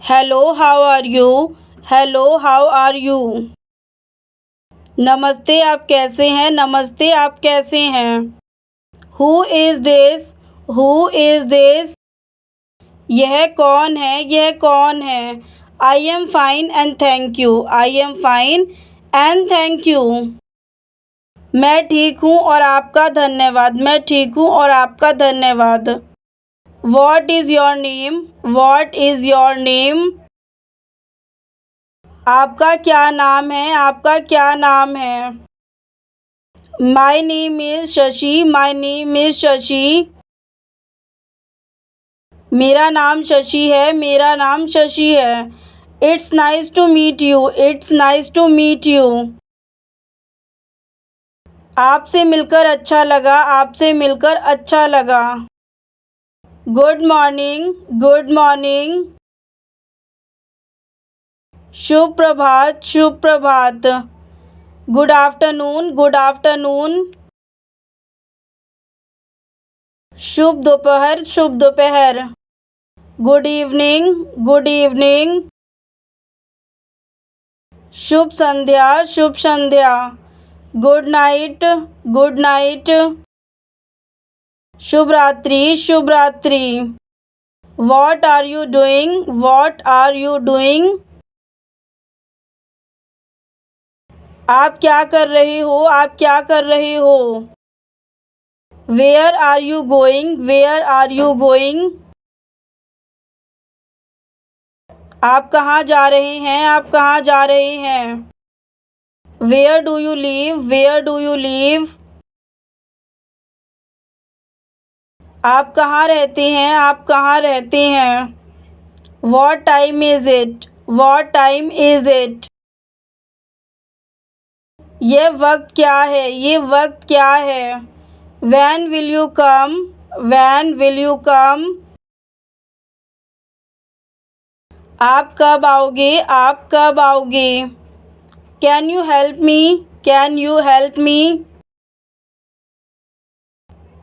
Hello how are you. Hello how are you. नमस्ते आप कैसे हैं। नमस्ते आप कैसे हैं। Who is this. Who is this. यह कौन है। यह कौन है। I am fine and thank you. I am fine and thank you. मैं ठीक हूँ और आपका धन्यवाद। मैं ठीक हूँ और आपका धन्यवाद। What is your name. What is your name. आपका क्या नाम है। आपका क्या नाम है। My name is Shashi. My name is Shashi. मेरा नाम शशि है। मेरा नाम शशि है। It's nice to meet you. It's nice to meet you. आपसे मिलकर अच्छा लगा। आपसे मिलकर अच्छा लगा। Good morning. Good morning. शुभ प्रभात। शुभ प्रभात। Good afternoon. Good afternoon. शुभ दोपहर। शुभ दोपहर। Good evening. Good evening. शुभ संध्या। शुभ संध्या। Good night. Good night. शुभ रात्रि। शुभ रात्रि। What are you doing. What are you doing. आप क्या कर रहे हो। आप क्या कर रहे हो। Where are you going. Where are you going. आप कहाँ जा रहे हैं। आप कहाँ जा रहे हैं। Where do you live. Where do you live. आप कहाँ रहते हैं। आप कहाँ रहते हैं। What time is it. What time is it. ये वक्त क्या है। ये वक्त क्या है। When will you come. When will you come. आप कब आओगे। आप कब आओगे। Can you help me. Can you help me.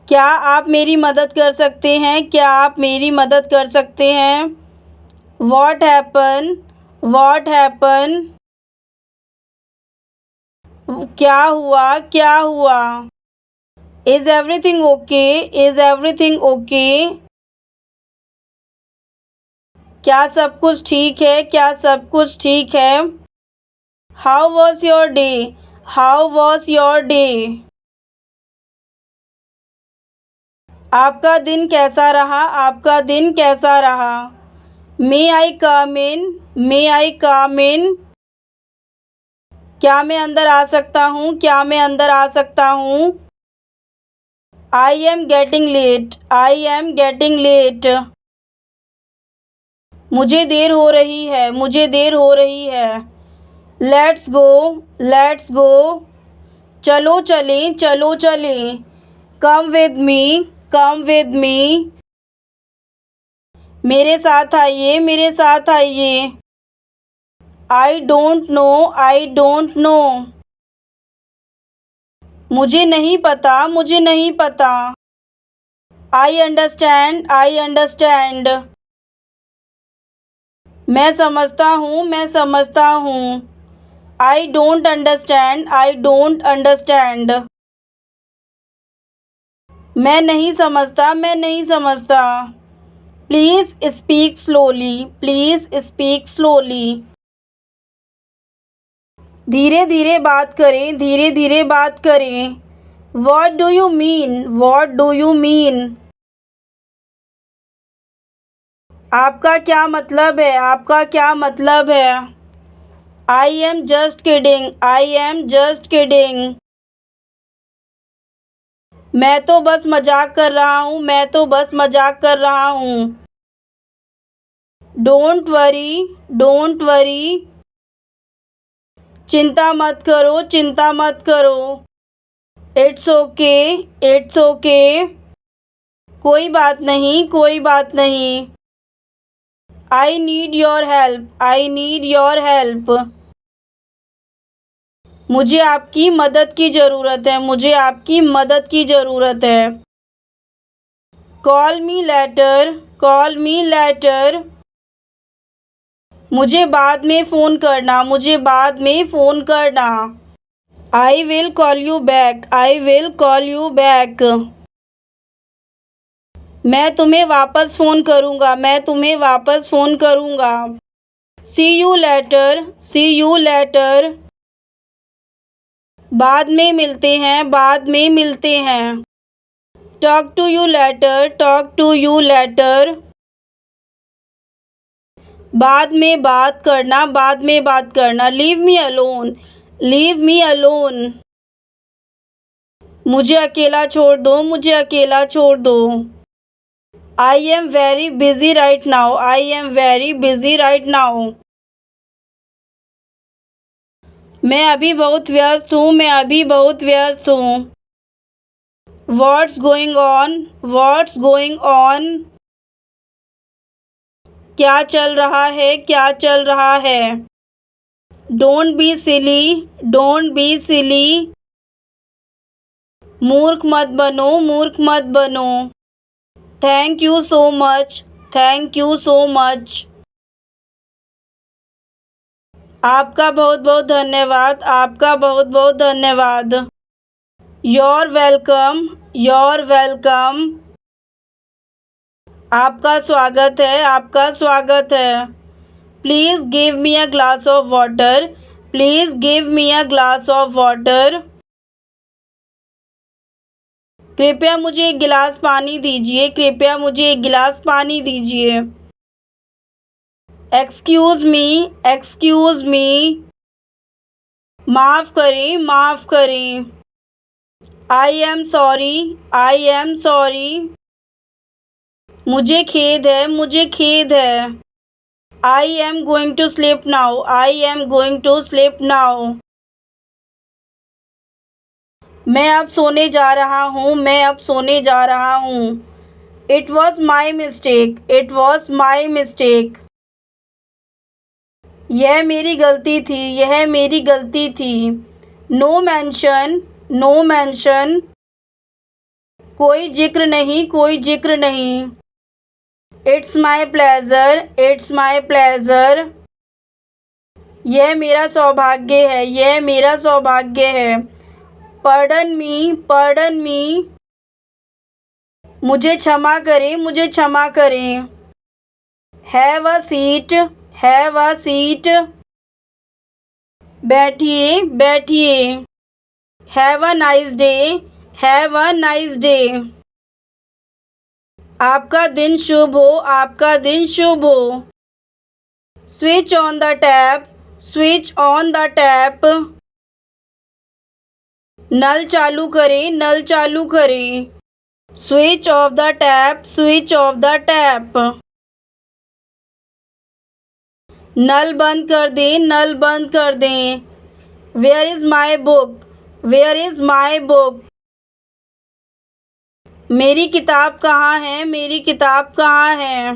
क्या आप मेरी मदद कर सकते हैं। क्या आप मेरी मदद कर सकते हैं। What happen. What happen. क्या हुआ। क्या हुआ। Is everything okay. Is everything okay. क्या सब कुछ ठीक है। क्या सब कुछ ठीक है। How was your day. How was your day. आपका दिन कैसा रहा। आपका दिन कैसा रहा। मे आई कम इन। मे आई कम इन। क्या मैं अंदर आ सकता हूँ। क्या मैं अंदर आ सकता हूँ। I am getting late. I am getting late. मुझे देर हो रही है। मुझे देर हो रही है। Let's go. Let's go. चलो चलें। चलो चलें। Come with me. Come with me. मेरे साथ आइए। मेरे साथ आइए। I don't know. I don't know. मुझे नहीं पता। मुझे नहीं पता। I understand. I understand. मैं समझता हूँ। मैं समझता हूँ। I don't understand. I don't understand. मैं नहीं समझता। मैं नहीं समझता। Please speak slowly. Please speak slowly. धीरे धीरे बात करें। धीरे धीरे बात करें। What do you mean. What do you mean. आपका क्या मतलब है। आपका क्या मतलब है। I am just kidding. I am just kidding. मैं तो बस मजाक कर रहा हूँ। मैं तो बस मजाक कर रहा हूँ। Don't worry. Don't worry. चिंता मत करो। चिंता मत करो। It's okay. It's okay. कोई बात नहीं। कोई बात नहीं। I need your help. I need your help. मुझे आपकी मदद की ज़रूरत है। मुझे आपकी मदद की ज़रूरत है। Call me later. Call me later. मुझे बाद में फ़ोन करना, मुझे बाद में फ़ोन करना। I will call you back, I will call you back. मैं तुम्हें वापस फ़ोन करूँगा, मैं तुम्हें वापस फ़ोन करूँगा। See you later, see you later. बाद में मिलते हैं, बाद में मिलते हैं। Talk to you later, talk to you later. बाद में बात करना, बाद में बात करना। Leave me alone, leave me alone. मुझे अकेला छोड़ दो, मुझे अकेला छोड़ दो। I am very busy right now, I am very busy right now. मैं अभी बहुत व्यस्त हूँ, मैं अभी बहुत व्यस्त हूँ। What's going on, what's going on? क्या चल रहा है, क्या चल रहा है? Don't be silly, don't be silly. मूर्ख मत बनो, मूर्ख मत बनो। Thank you so much, thank you so much. आपका बहुत बहुत धन्यवाद, आपका बहुत बहुत धन्यवाद। You're welcome, you're welcome. आपका स्वागत है, आपका स्वागत है। Please give me a glass of water, please give me a glass of water. कृपया मुझे एक गिलास पानी दीजिए, कृपया मुझे एक गिलास पानी दीजिए। Excuse me, excuse me. माफ़ करें, माफ़ करें। I am sorry, I am sorry. मुझे खेद है, मुझे खेद है। I am going to sleep now, I am going to sleep now. मैं अब सोने जा रहा हूँ, मैं अब सोने जा रहा हूँ। It was my mistake, it was my mistake. यह मेरी गलती थी, यह मेरी गलती थी। No mention, no mention. कोई जिक्र नहीं, कोई जिक्र नहीं। It's my pleasure, it's my pleasure. यह मेरा सौभाग्य है, यह मेरा सौभाग्य है। Pardon me, pardon me. मुझे क्षमा करें, मुझे क्षमा करें। Have a seat, have a seat. बैठिए, बैठिए। Have a nice day, have a nice day. आपका दिन शुभ हो, आपका दिन शुभ हो। Switch on the tap, switch on the tap. नल चालू करें, नल चालू करें। Switch off the tap, switch off the tap. नल बंद कर दें, नल बंद कर दें। Where is my book, where is my book? मेरी किताब कहाँ है, मेरी किताब कहाँ है?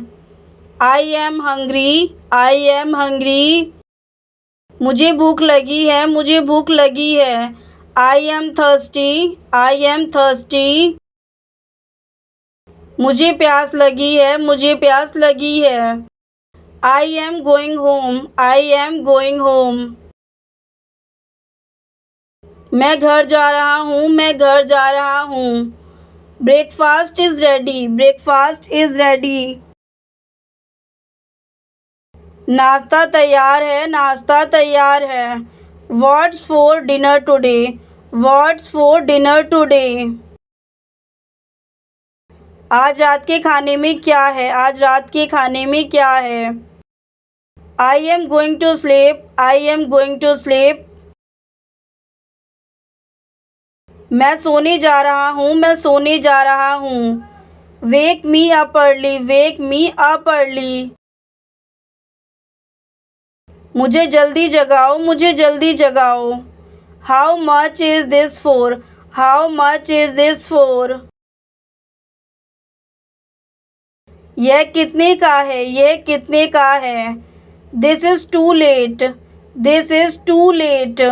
I am hungry, I am hungry. मुझे भूख लगी है, मुझे भूख लगी है। I am thirsty, I am thirsty. मुझे प्यास लगी है, मुझे प्यास लगी है। I am going home, I am going home. मैं घर जा रहा हूँ, मैं घर जा रहा हूँ। Breakfast is ready, breakfast is ready. नाश्ता तैयार है, नाश्ता तैयार है। What's for dinner today, what's for dinner today? आज रात के खाने में क्या है, आज रात के खाने में क्या है? I am going to sleep, I am going to sleep. मैं सोने जा रहा हूँ, मैं सोने जा रहा हूँ। Wake me up early, wake me up early. मुझे जल्दी जगाओ, मुझे जल्दी जगाओ। How much is this for, how much is this for? यह कितने का है, यह कितने का है? This is too late, this is too late.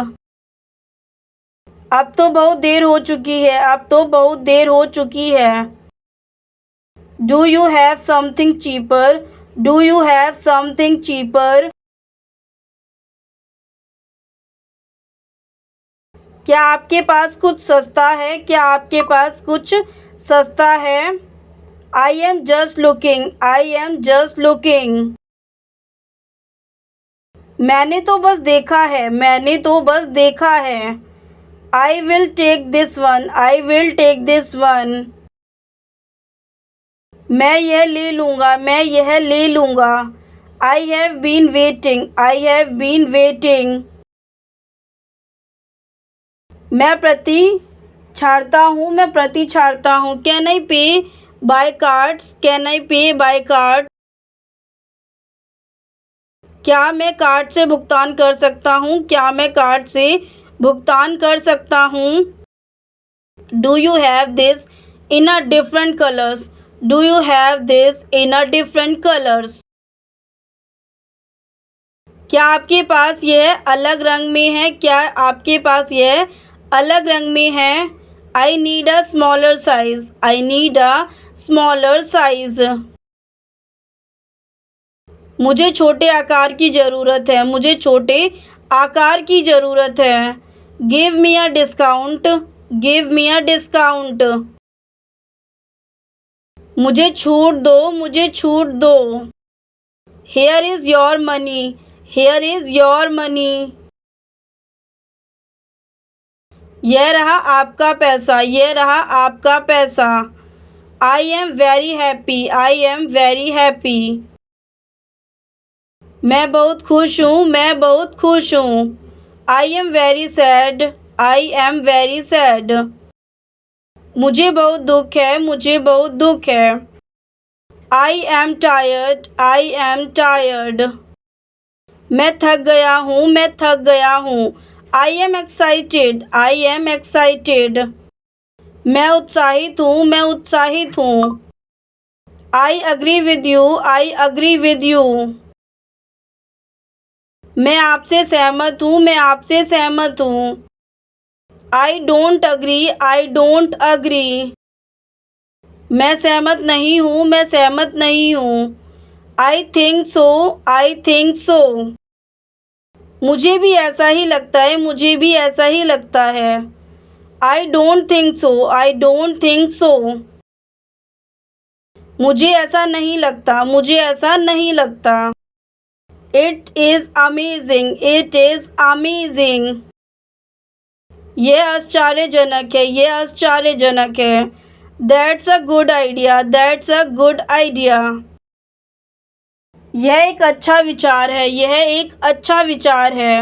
अब तो बहुत देर हो चुकी है, अब तो बहुत देर हो चुकी है। Do you have something cheaper, do you have something cheaper? क्या आपके पास कुछ सस्ता है? क्या आपके पास कुछ सस्ता है? I am just looking, I am just looking. मैंने तो बस देखा है, मैंने तो बस देखा है। I will take this one, I will take this one. मैं यह ले लूँगा, मैं यह ले लूँगा। I have been waiting, I have been waiting. मैं प्रति छाड़ता हूँ, मैं प्रति छाड़ता हूँ। कैन आई पे बाय कार्ड्स, कैन आई पे बाय कार्ड। क्या मैं कार्ड से भुगतान कर सकता हूँ? क्या मैं कार्ड से भुगतान कर सकता हूँ? Do you have this in a different colours, do you have this in a different colours. क्या आपके पास यह अलग रंग में है? क्या आपके पास यह अलग रंग में है? I need a smaller size, I need a smaller size. मुझे छोटे आकार की ज़रूरत है, मुझे छोटे आकार की ज़रूरत है। गिव मी अ डिस्काउंट, गिव मी अ डिस्काउंट। मुझे छूट दो, मुझे छूट दो। Here is your money, here is your money. यह रहा आपका पैसा, यह रहा आपका पैसा। आई am very happy, I am very happy. मैं बहुत खुश हूँ, मैं बहुत खुश हूँ। I am very sad, I am very sad. मुझे बहुत दुख है, मुझे बहुत दुख है। I am tired, I am tired. मैं थक गया हूँ, मैं थक गया हूँ। I am excited, I am excited. मैं उत्साहित हूँ, मैं उत्साहित हूँ। I agree with you, I agree with you. मैं आपसे सहमत हूँ, मैं आपसे सहमत हूँ। I don't agree, I don't agree. मैं सहमत नहीं हूँ, मैं सहमत नहीं हूँ। I think so, I think so. मुझे भी ऐसा ही लगता है, मुझे भी ऐसा ही लगता है। I don't think so, I don't think so. मुझे ऐसा नहीं लगता, मुझे ऐसा नहीं लगता। It is amazing, it is amazing. यह आश्चर्यजनक है, यह आश्चर्यजनक है। That's a good idea, that's a good idea. यह एक अच्छा विचार है, यह एक अच्छा विचार है।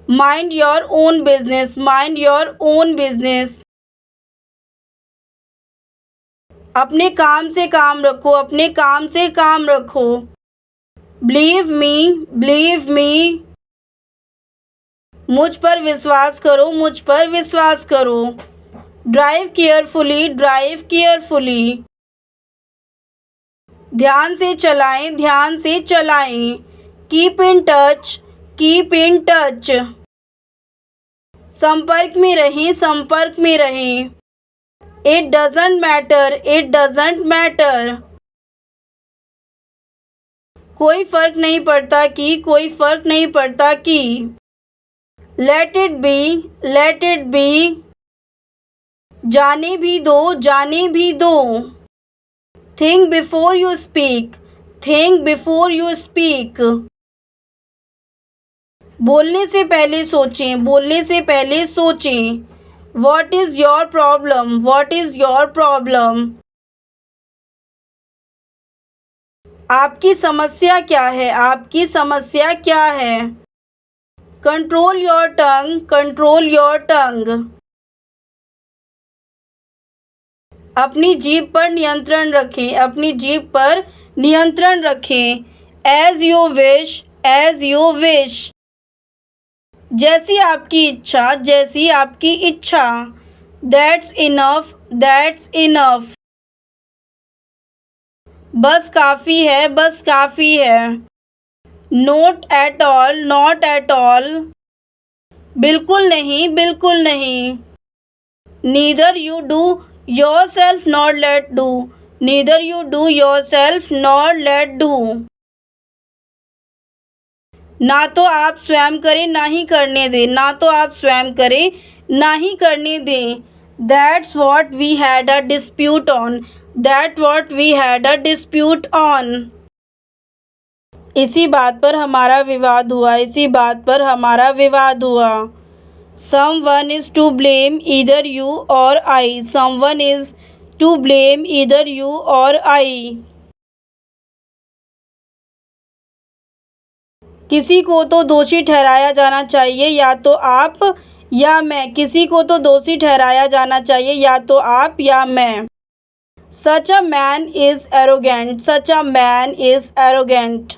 Mind your own business, mind your own business. अपने काम से काम रखो, अपने काम से काम रखो। Believe me, believe me. मुझ पर विश्वास करो, मुझ पर विश्वास करो। Drive carefully, drive carefully. ध्यान से चलाएं, ध्यान से चलाएं। Keep in touch, keep in touch. संपर्क में रहें, संपर्क में रहें। It doesn't matter, it doesn't matter. कोई फर्क नहीं पड़ता कि, कोई फर्क नहीं पड़ता कि। Late it B, late it B. जाने भी दो, जाने भी दो। Think before you speak, think before you speak. बोलने से पहले सोचें, बोलने से पहले सोचें। What is your problem, what is your problem. आपकी समस्या क्या है, आपकी समस्या क्या है। Control your tongue, control your tongue. अपनी जीभ पर नियंत्रण रखें, अपनी जीभ पर नियंत्रण रखें। As you wish, as you wish. जैसी आपकी इच्छा, जैसी आपकी इच्छा। That's enough, that's enough. बस काफ़ी है, बस काफ़ी है। Not at all, not at all. बिल्कुल नहीं, बिल्कुल नहीं। Neither you do yourself not let do, neither you do yourself not let do. ना तो आप स्वयं करें, ना ही करने दें, ना तो आप स्वयं करें, ना ही करने दें। That's what we had a dispute on. That's what we had a dispute on. इसी बात पर हमारा विवाद हुआ, इसी बात पर हमारा विवाद हुआ। Someone is to blame, either you or I. Someone is to blame, either you or I. किसी को तो दोषी ठहराया जाना चाहिए, या तो आप या मैं। किसी को तो दोषी ठहराया जाना चाहिए, या तो आप या मैं। Such a man is arrogant. Such a man is arrogant.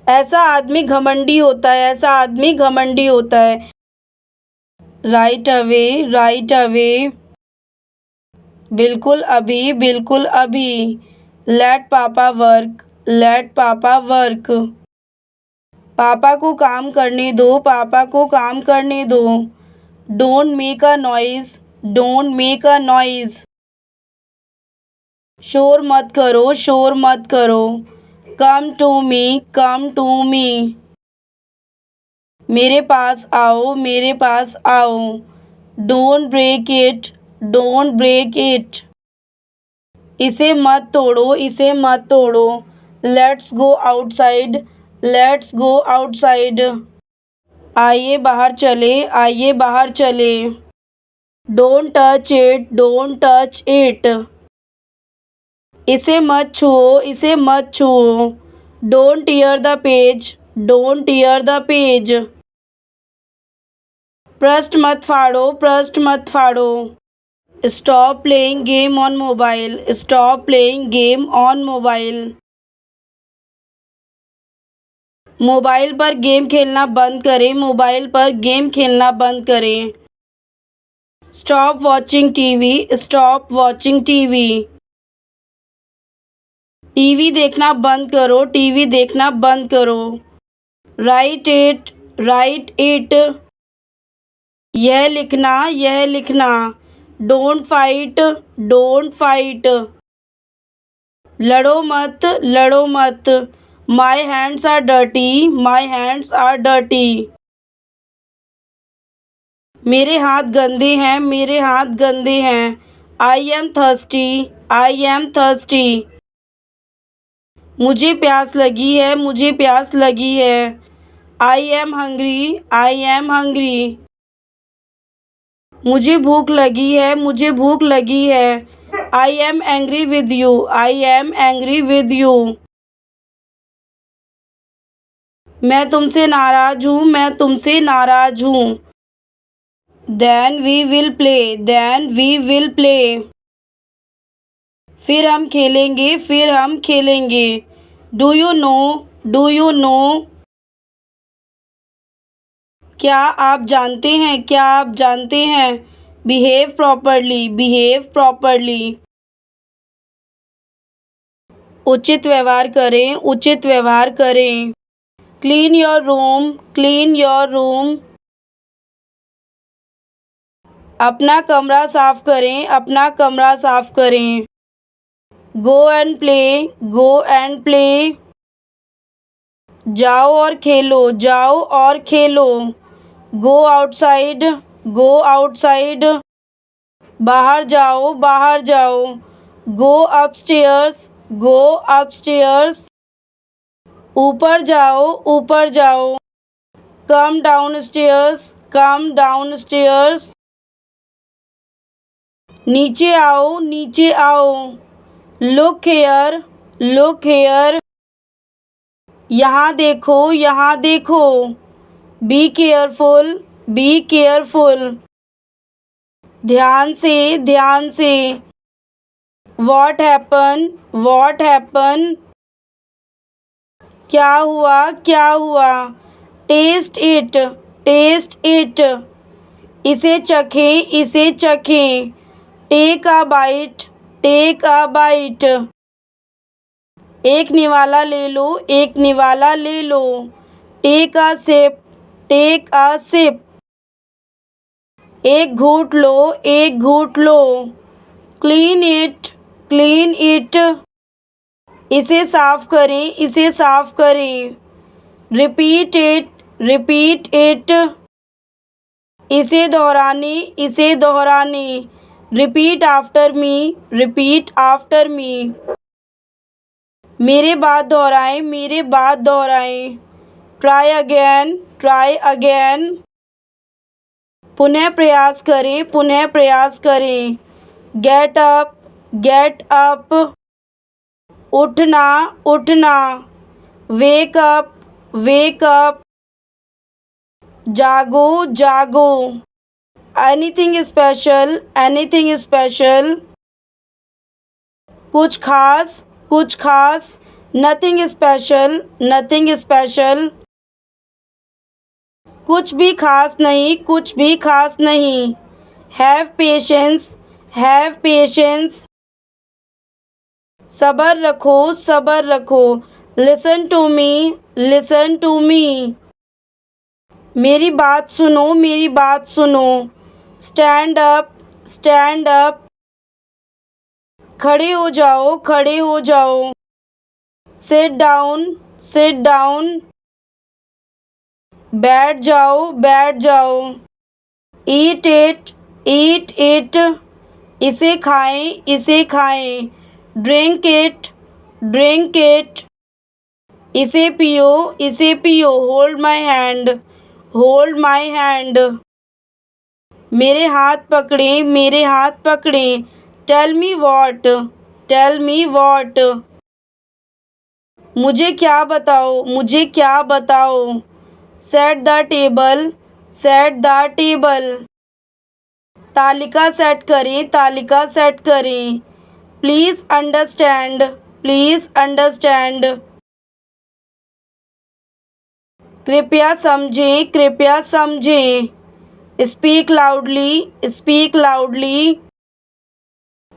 ऐसा आदमी घमंडी होता है, ऐसा आदमी घमंडी होता है। Right away, right away. बिल्कुल अभी, बिल्कुल अभी। Let papa work. Let papa work. पापा को काम करने दो, पापा को काम करने दो। Don't make a noise. Don't make a noise. शोर मत करो, शोर मत करो। Come to me. Come to me. मेरे पास आओ, मेरे पास आओ। Don't break it. Don't break it. इसे मत तोड़ो, इसे मत तोड़ो। Let's go outside. Let's go outside. आइए बाहर चले, आइए बाहर चले। Don't touch it. Don't touch it. इसे मत छुओ, इसे मत छुओ। Don't tear the page. Don't tear the page. पृष्ठ मत फाड़ो, पृष्ठ मत फाड़ो। Stop playing game on mobile. Stop playing game on mobile. Mobile पर गेम खेलना बंद करें, मोबाइल पर गेम खेलना बंद करें। Stop watching TV. Stop watching TV. TV देखना बंद करो, टीवी देखना बंद करो। Write it. Write it. यह लिखना, यह लिखना। Don't fight. Don't fight. लड़ो मत, लड़ो मत। My hands are dirty. My hands are dirty. मेरे हाथ गंदे हैं, मेरे हाथ गंदे हैं। I am thirsty. I am thirsty. मुझे प्यास लगी है, मुझे प्यास लगी है। I am hungry. I am hungry. मुझे भूख लगी है, मुझे भूख लगी है। I am angry with you. I am angry with you. मैं तुमसे नाराज हूँ, मैं तुमसे नाराज हूँ। Then we will play. Then we will play. फिर हम खेलेंगे, फिर हम खेलेंगे। Do you know? Do you know? क्या आप जानते हैं, क्या आप जानते हैं? Behave properly. Behave properly. उचित व्यवहार करें, उचित व्यवहार करें। Clean your room. Clean your room. अपना कमरा साफ करें, अपना कमरा साफ करें। Go and play. Go and play. जाओ और खेलो, जाओ और खेलो। Go outside. Go outside. बाहर जाओ, बाहर जाओ। Go upstairs. Go upstairs. ऊपर जाओ, ऊपर जाओ। Come downstairs. Come downstairs. नीचे आओ, नीचे आओ। Look here. Look here. यहाँ देखो, यहाँ देखो। Be careful. Be careful. ध्यान से, ध्यान से। What happened? What happened? क्या हुआ, क्या हुआ? Taste it. Taste it. इसे चखें, इसे चखें। Take a bite. Take a bite. एक निवाला ले लो, एक निवाला ले लो। Take a sip. Take a sip. एक घूंट लो, एक घूंट लो। Clean it. Clean it. इसे साफ करें, इसे साफ करें। Repeat it. Repeat it. इसे दोहराने, इसे दोहराने। Repeat after me, repeat after me. मेरे बाद दोहराएं, मेरे बाद दोहराएं। Try again, try again. पुनः प्रयास करें, पुनः प्रयास करें। Get up, get up. उठना, उठना। Wake up, wake up. जागो, जागो। Anything special, anything special. कुछ खास, कुछ खास। Nothing special, nothing special. कुछ भी खास नहीं, कुछ भी खास नहीं। Have patience, have patience. सब्र रखो, सब्र रखो। Listen to me, listen to me. मेरी बात सुनो, मेरी बात सुनो। Stand up, stand up. खड़े हो जाओ, खड़े हो जाओ। Sit down, sit down. बैठ जाओ, बैठ जाओ। Eat it, eat it. इसे खाएं, इसे खाएं। Drink it, drink it. इसे पियो, इसे पियो। Hold my hand, hold my hand. मेरे हाथ पकड़ें, मेरे हाथ पकड़ें। Tell me what, tell me what. मुझे क्या बताओ, मुझे क्या बताओ। Set the table, set the table. तालिका सेट करें, तालिका सेट करें। Please understand, please understand. कृपया समझें, कृपया समझें। Speak loudly, speak loudly.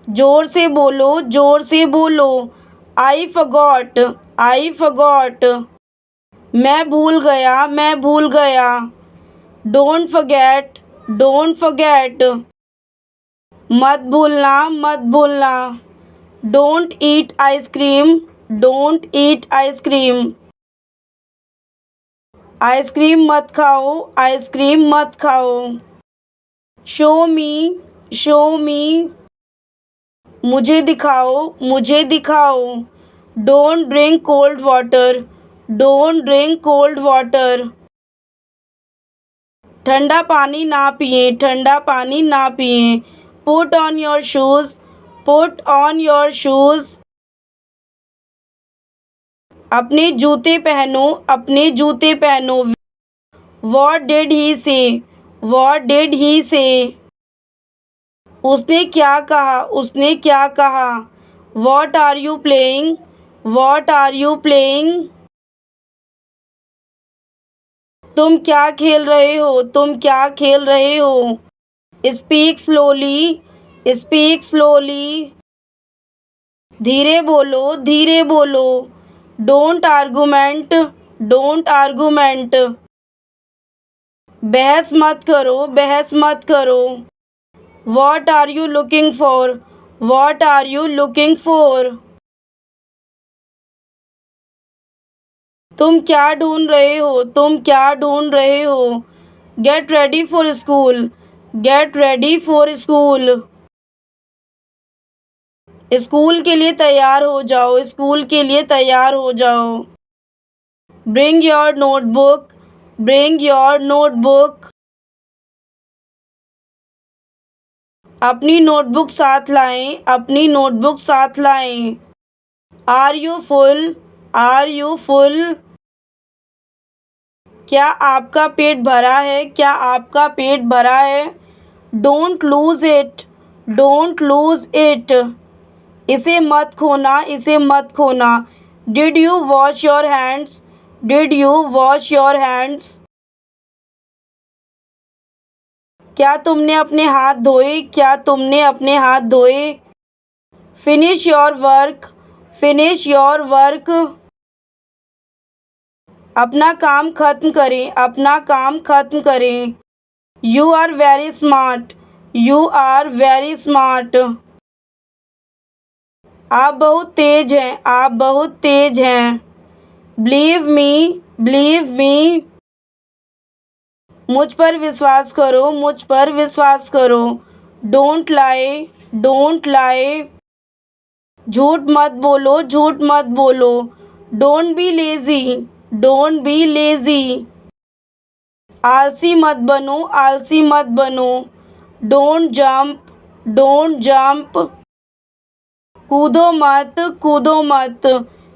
जोर से बोलो, जोर से बोलो। I forgot, I forgot. मैं भूल गया, मैं भूल गया। Don't forget, don't forget. मत भूलना, मत भूलना। Don't eat ice cream, don't eat ice cream. Ice cream मत खाओ, आइसक्रीम मत खाओ। शो मी, शो मी। मुझे दिखाओ, मुझे दिखाओ। Don't drink cold water, don't drink cold water. ठंडा पानी ना पिएं, ठंडा पानी ना पिएं। Put on your shoes, put on your shoes. अपने जूते पहनो, अपने जूते पहनो। वॉट डिड ही से, वॉट डिड ही से। उसने क्या कहा, उसने क्या कहा। What are you playing, what are you playing. तुम क्या खेल रहे हो, तुम क्या खेल रहे हो। Speak slowly, speak slowly. धीरे बोलो, धीरे बोलो। Don't argument, don't argument. बहस मत करो, बहस मत करो। What are you looking for, what are you looking for. तुम क्या ढूंढ रहे हो, तुम क्या ढूंढ रहे हो। Get ready for school, get ready for school. School के लिए तैयार हो जाओ, स्कूल के लिए तैयार हो जाओ। Bring your notebook, bring your notebook. अपनी नोटबुक साथ लाएं, अपनी नोटबुक साथ लाएं। Are you full, are you full. क्या आपका पेट भरा है, क्या आपका पेट भरा है। Don't lose it, don't lose it. इसे मत खोना, इसे मत खोना। Did you wash your hands, did you wash your hands. क्या तुमने अपने हाथ धोए, क्या तुमने अपने हाथ धोए। Finish your work, finish your work. अपना काम खत्म करें, अपना काम खत्म करें। You are very smart, you are very smart. आप बहुत तेज हैं, आप बहुत तेज हैं। Believe me, believe me. मुझ पर विश्वास करो, मुझ पर विश्वास करो। Don't lie, don't lie. झूठ मत बोलो, झूठ मत बोलो। Don't be lazy, don't be lazy. आलसी मत बनो, आलसी मत बनो। Don't jump, don't jump. कूदो मत, कूदो मत।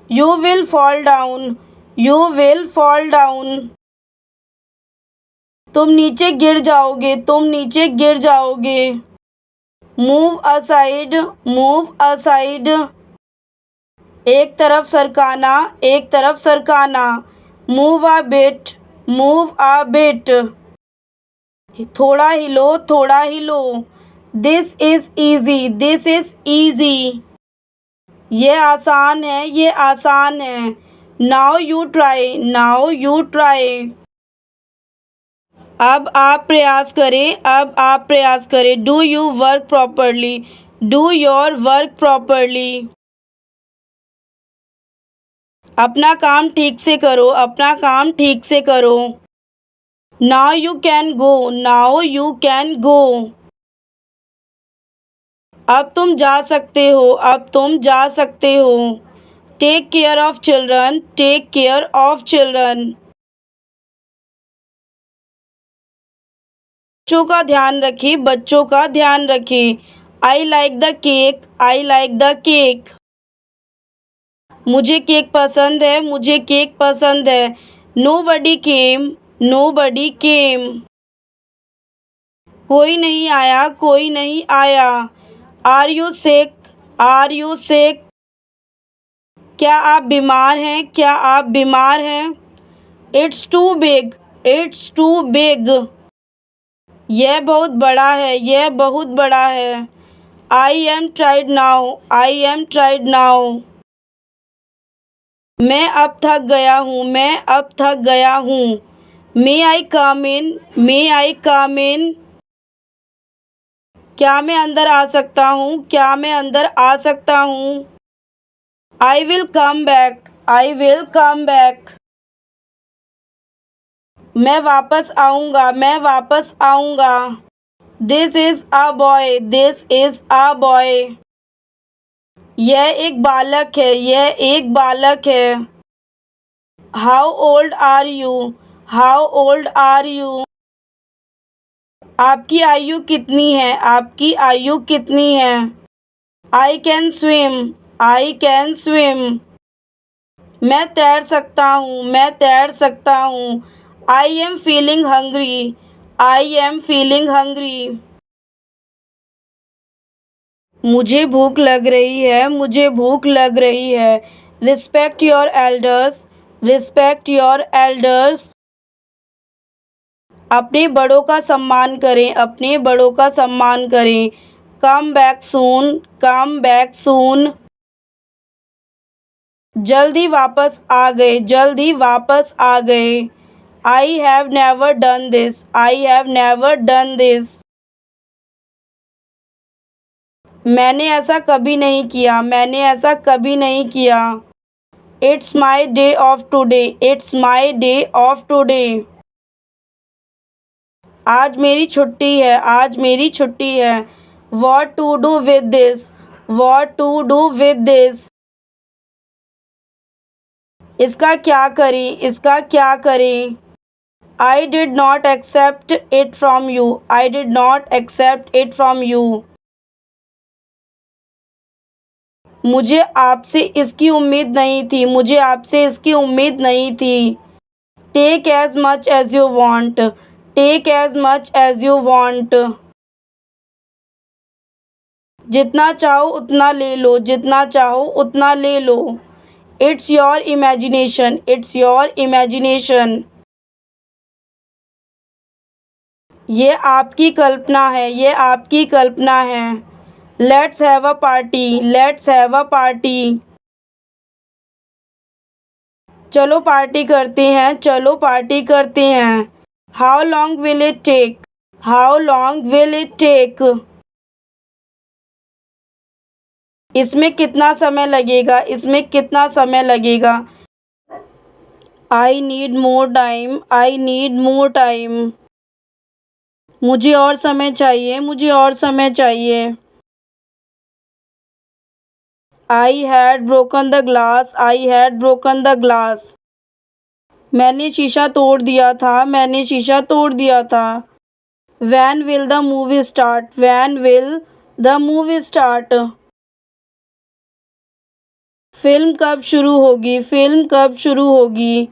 You will fall down, you will fall down. तुम नीचे गिर जाओगे, तुम नीचे गिर जाओगे। Move aside, move aside. एक तरफ सरकाना, एक तरफ सरकाना। Move a bit, move a bit. थोड़ा हिलो, थोड़ा हिलो। This is easy, this is easy. ये आसान है, ये आसान है। Now you try, now you try. अब आप प्रयास करें, अब आप प्रयास करें। Do you work properly, do your work properly. अपना काम ठीक से करो, अपना काम ठीक से करो। Now you can go, now you can go. अब तुम जा सकते हो, अब तुम जा सकते हो। Take care of children, take care of children. बच्चों का ध्यान रखें, बच्चों का ध्यान रखें। I like the cake, I like the cake. मुझे केक पसंद है, मुझे केक पसंद है। Nobody came, nobody came. कोई नहीं आया, कोई नहीं आया। Are you sick, are you sick. क्या आप बीमार हैं, क्या आप बीमार हैं। It's too big, it's too big. यह बहुत बड़ा है, यह बहुत बड़ा है। I am tired now, I am tired now. मैं अब थक गया हूँ, मैं अब थक गया हूँ। मे आई कम इन, मे आई कम इन। क्या मैं अंदर आ सकता हूँ, क्या मैं अंदर आ सकता हूँ। I will come back, I will come back. मैं वापस आऊँगा, मैं वापस आऊँगा। This is a boy, this is a boy. यह एक बालक है, यह एक बालक है। How old are you, how old are you. आपकी आयु कितनी है, आपकी आयु कितनी है। I can swim, I can swim. मैं तैर सकता हूँ, मैं तैर सकता हूँ। I am feeling hungry, I am feeling hungry. मुझे भूख लग रही है, मुझे भूख लग रही है। Respect your elders, respect your elders. अपने बड़ों का सम्मान करें, अपने बड़ों का सम्मान करें। कम back soon, come back soon. जल्दी वापस आ गए, जल्दी वापस आ गए। I have never done this, I have never done this. मैंने ऐसा कभी नहीं किया, मैंने ऐसा कभी नहीं किया। It's my day off today, it's my day off today. आज मेरी छुट्टी है, आज मेरी छुट्टी है। What to do with this, what to do with this. इसका क्या करें, इसका क्या करें। I did not accept it from you, I did not accept it from you. मुझे आपसे इसकी उम्मीद नहीं थी, मुझे आपसे इसकी उम्मीद नहीं थी। Take as much as you want, take as much as you want. जितना चाहो उतना ले लो, जितना चाहो उतना ले लो। It's your imagination, it's your imagination. ये आपकी कल्पना है, ये आपकी कल्पना है। Let's have a party, let's have a party. चलो पार्टी करते हैं, चलो पार्टी करते हैं। How long will it take, how long will it take. इसमें कितना समय लगेगा, इसमें कितना समय लगेगा। I need more time, I need more time. मुझे और समय चाहिए, मुझे और समय चाहिए। I had broken the glass, I had broken the glass. मैंने शीशा तोड़ दिया था, मैंने शीशा तोड़ दिया था। When will the movie start? When will the movie start? Film कब शुरू होगी, फिल्म कब शुरू होगी।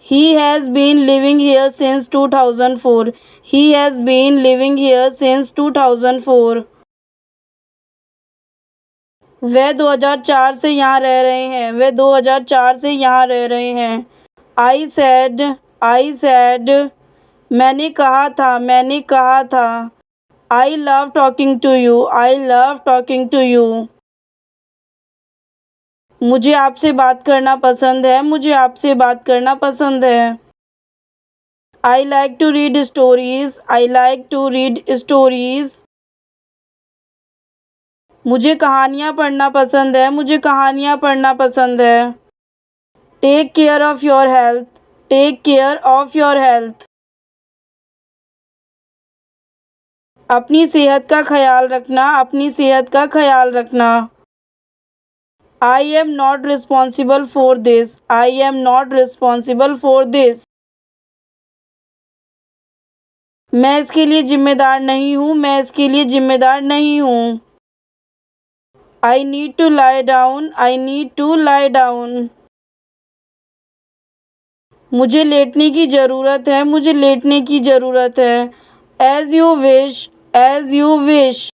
He has been living here since 2004. He has been living here since 2004. वह 2004 से यहाँ रह रहे हैं, वह 2004 से यहाँ रह रहे हैं। I said, मैंने कहा था, मैंने कहा था। I love talking to you, I love talking to you. मुझे आपसे बात करना पसंद है, मुझे आपसे बात करना पसंद है। I like to read stories, I like to read stories. मुझे कहानियाँ पढ़ना पसंद है, मुझे कहानियाँ पढ़ना पसंद है। Take care of your health, take care of your health. अपनी सेहत का ख्याल रखना, अपनी सेहत का ख्याल रखना। I am not responsible for this, I am not responsible for this. मैं इसके लिए जिम्मेदार नहीं हूँ, मैं इसके लिए जिम्मेदार नहीं हूँ। I need to lie down, I need to lie down. मुझे लेटने की ज़रूरत है, मुझे लेटने की ज़रूरत है। As you wish, as you wish.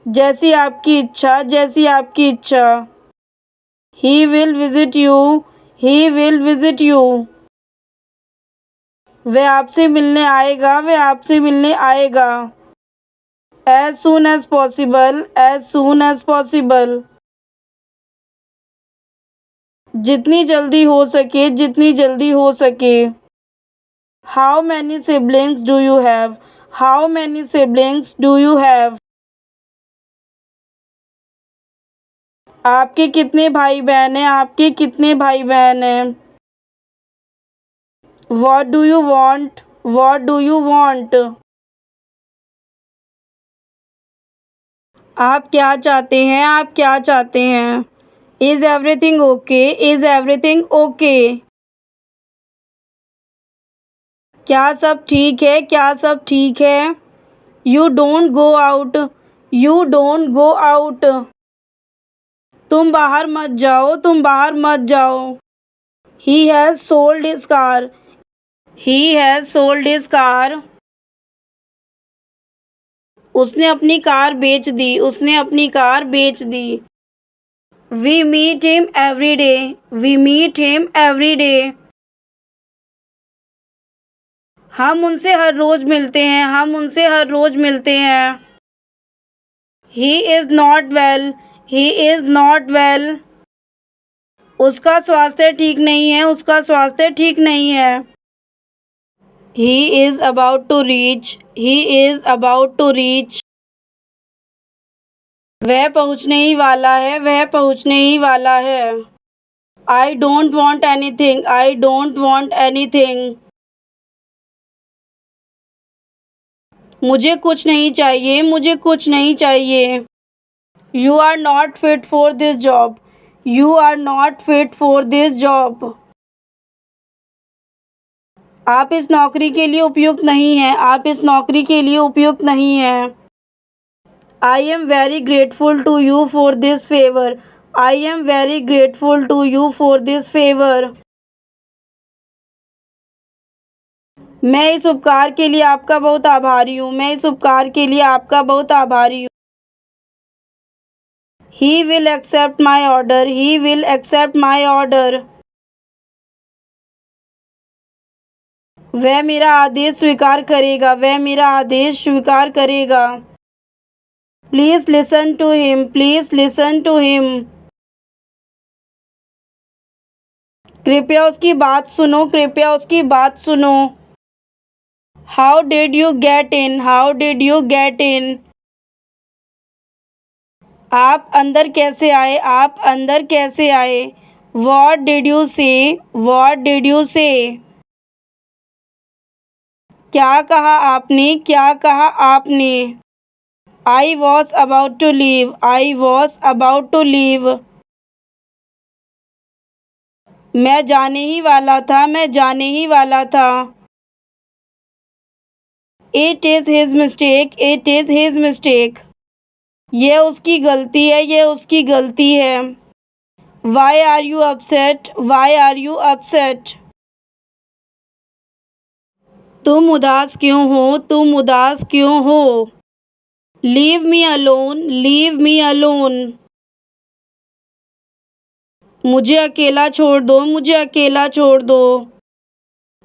जैसी आपकी इच्छा, जैसी आपकी इच्छा। He will visit you, he will visit you. वह आपसे मिलने आएगा, वह आपसे मिलने आएगा। As soon as possible, as soon as possible. जितनी जल्दी हो सके, जितनी जल्दी हो सके। How many siblings do you have? How many siblings do you have? आपके कितने भाई बहन हैं, आपके कितने भाई बहन हैं। What do you want? What do you want? आप क्या चाहते हैं, आप क्या चाहते हैं। Is everything okay? Is everything okay? क्या सब ठीक है, क्या सब ठीक है। You don't go out, you don't go out. तुम बाहर मत जाओ, तुम बाहर मत जाओ। He has sold his car, he has sold his car. उसने अपनी कार बेच दी, उसने अपनी कार बेच दी। We meet him every day, we meet him every day. हम उनसे हर रोज़ मिलते हैं, हम उनसे हर रोज़ मिलते हैं। He is not well, he is not well. उसका स्वास्थ्य ठीक नहीं है, उसका स्वास्थ्य ठीक नहीं है। He is about to reach, he is about to reach. वह पहुँचने ही वाला है, वह पहुँचने ही वाला है। I don't want anything, I don't want anything. मुझे कुछ नहीं चाहिए, मुझे कुछ नहीं चाहिए। You are not fit for this job, you are not fit for this job. आप इस नौकरी के लिए उपयुक्त नहीं हैं, आप इस नौकरी के लिए उपयुक्त नहीं हैं। I am very grateful to you for this favor, I am very grateful to you for this favor. मैं इस उपकार के लिए आपका बहुत आभारी हूँ, मैं इस उपकार के लिए आपका बहुत आभारी हूँ। He will accept my order, he will accept my order. वह मेरा आदेश स्वीकार करेगा, वह मेरा आदेश स्वीकार करेगा। Please listen to him, please listen to him. कृपया उसकी बात सुनो, कृपया उसकी बात सुनो। How did you get in? How did you get in? आप अंदर कैसे आए, आप अंदर कैसे आए। What did you say? What did you say? क्या कहा आपने, क्या कहा आपने। I was about to leave, I was about to leave. मैं जाने ही वाला था, मैं जाने ही वाला था। It is his mistake, it is his mistake. यह उसकी गलती है, यह उसकी गलती है। Why are you upset, why are you upset. तुम उदास क्यों हो, तुम उदास क्यों हो। Leave me alone, leave me alone. मुझे अकेला छोड़ दो, मुझे अकेला छोड़ दो।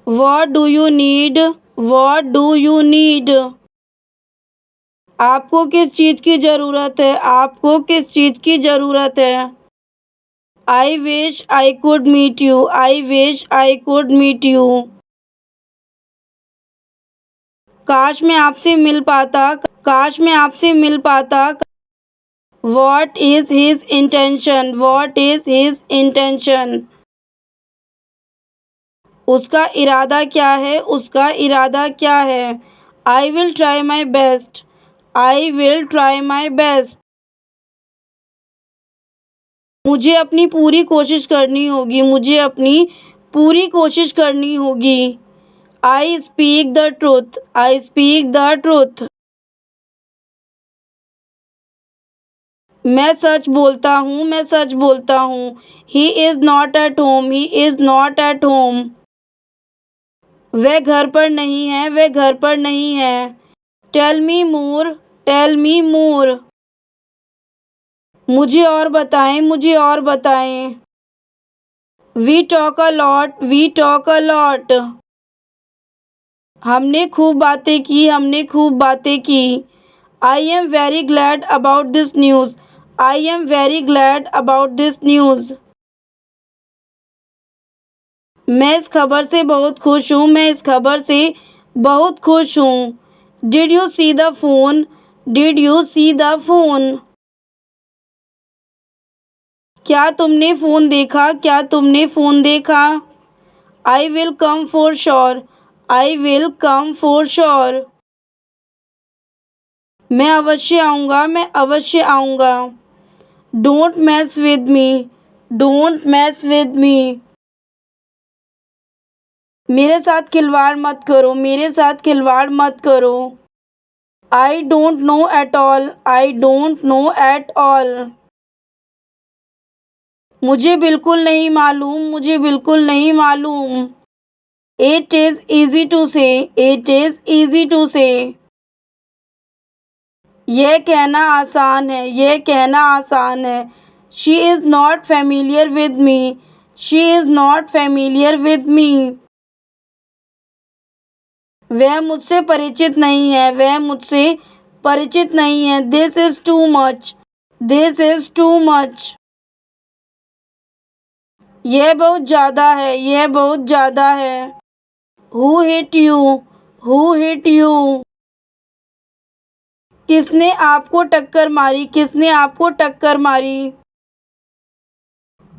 What do you need, what do you need. आपको किस चीज़ की ज़रूरत है, आपको किस चीज़ की ज़रूरत है। I wish I could meet you, I wish I could meet you. काश मैं आपसे मिल पाता, काश मैं आपसे मिल पाता। What is his intention, what is his intention. उसका इरादा क्या है, उसका इरादा क्या है। I will try my best, I will try my best. मुझे अपनी पूरी कोशिश करनी होगी, मुझे अपनी पूरी कोशिश करनी होगी। I speak the truth, I speak the truth. मैं सच बोलता हूँ, मैं सच बोलता हूँ। He is not at home, he is not at home. वह घर पर नहीं है, वह घर पर नहीं है। Tell me more, tell me more. मुझे और बताएं, मुझे और बताएं। We talk a lot, we talk a lot. हमने खूब बातें की, हमने खूब बातें की। I am very glad about this news, I am very glad about this news. मैं इस खबर से बहुत खुश हूँ, मैं इस खबर से बहुत खुश हूँ। Did you see the phone, did you see the phone. क्या तुमने फ़ोन देखा, क्या तुमने फ़ोन देखा। I will come for sure, I will come for sure. मैं अवश्य आऊँगा, मैं अवश्य आऊँगा। Don't mess with me, don't mess with me. मेरे साथ खिलवाड़ मत करो, मेरे साथ खिलवाड़ मत करो। I don't know at all, I don't know at all. मुझे बिल्कुल नहीं मालूम, मुझे बिल्कुल नहीं मालूम। इट इज़ ईज़ी टू से, इट इज़ ईज़ी टू से। यह कहना आसान है, यह कहना आसान है। She is not familiar with me, she is not familiar with me. वह मुझसे परिचित नहीं है, वह मुझसे परिचित नहीं है। This is too much, this is too much. यह बहुत ज़्यादा है, यह बहुत ज़्यादा है। Who hit you, who hit you. किसने आपको टक्कर मारी, किसने आपको टक्कर मारी।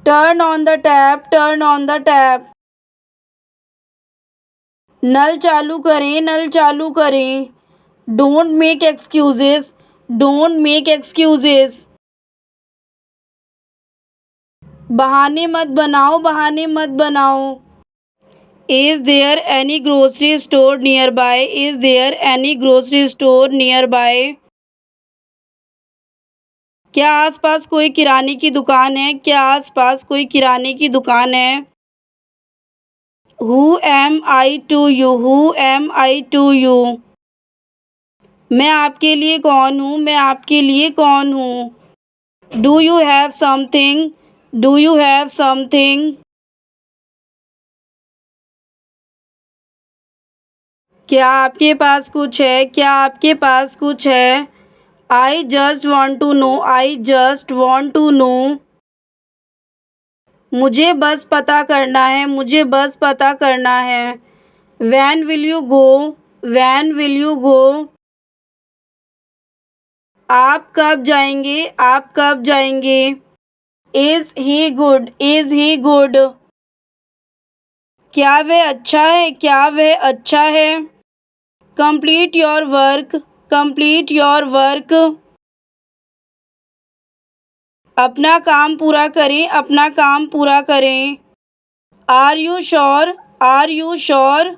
Turn on the tap, turn on the tap. नल चालू करें, नल चालू करें। Don't make excuses, don't make excuses. बहाने मत बनाओ, बहाने मत बनाओ। Is there any grocery store nearby, is there any grocery store near by. क्या आसपास कोई किराने की दुकान है, क्या आसपास कोई किराने की दुकान है। Who am I to you, who am I to you. मैं आपके लिए कौन हूँ, मैं आपके लिए कौन हूँ। Do you have something, do you have something. क्या आपके पास कुछ है, क्या आपके पास कुछ है। I just want to know, I just want to know. मुझे बस पता करना है, मुझे बस पता करना है। When will you go, when will you go. आप कब जाएंगे, आप कब जाएंगे। Is he good, is he good. क्या वह अच्छा है, क्या वह अच्छा है। Complete your work, complete your work. अपना काम पूरा करें, अपना काम पूरा करें। Are you sure, are you sure.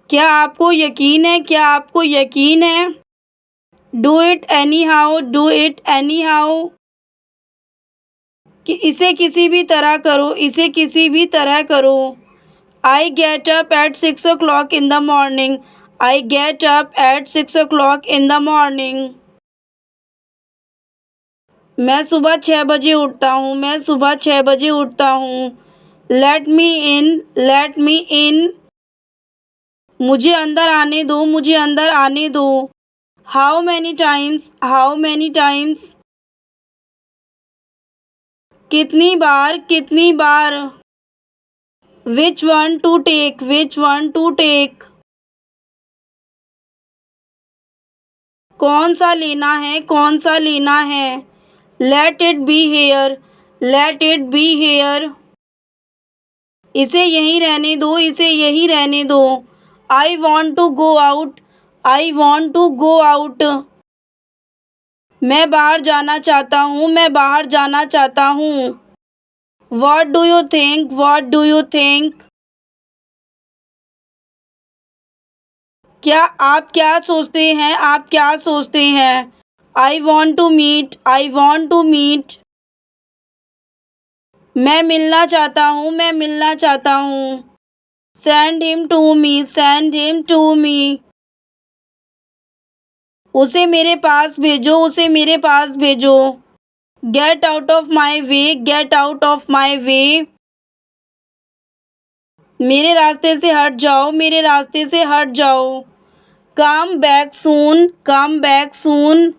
क्या आपको यकीन है, क्या आपको यकीन है। Do it anyhow, do it anyhow. कि इसे किसी भी तरह करो, इसे किसी भी तरह करो। I get up at 6 o'clock in the morning, I get up at 6 o'clock in the morning. मैं सुबह 6 बजे उठता हूँ, मैं सुबह 6 बजे उठता हूँ। Let me in, let me in. मुझे अंदर आने दो, मुझे अंदर आने दो। How many times, how many times. कितनी बार, कितनी बार। Which one to take, which one to take. कौन सा लेना है, कौन सा लेना है। Let it be here, let it be here. इसे यहीं रहने दो, इसे यहीं रहने दो। I want to go out, I want to go out. मैं बाहर जाना चाहता हूँ, मैं बाहर जाना चाहता हूँ। What do you think, what do you think। क्या आप क्या सोचते हैं, आप क्या सोचते हैं। I want to meet, I want to meet। मैं मिलना चाहता हूँ, मैं मिलना चाहता हूँ। Send him to me, send him to me। उसे मेरे पास भेजो, उसे मेरे पास भेजो। Get out of my way, get out of my way। मेरे रास्ते से हट जाओ, मेरे रास्ते से हट जाओ। Come back soon, come back soon.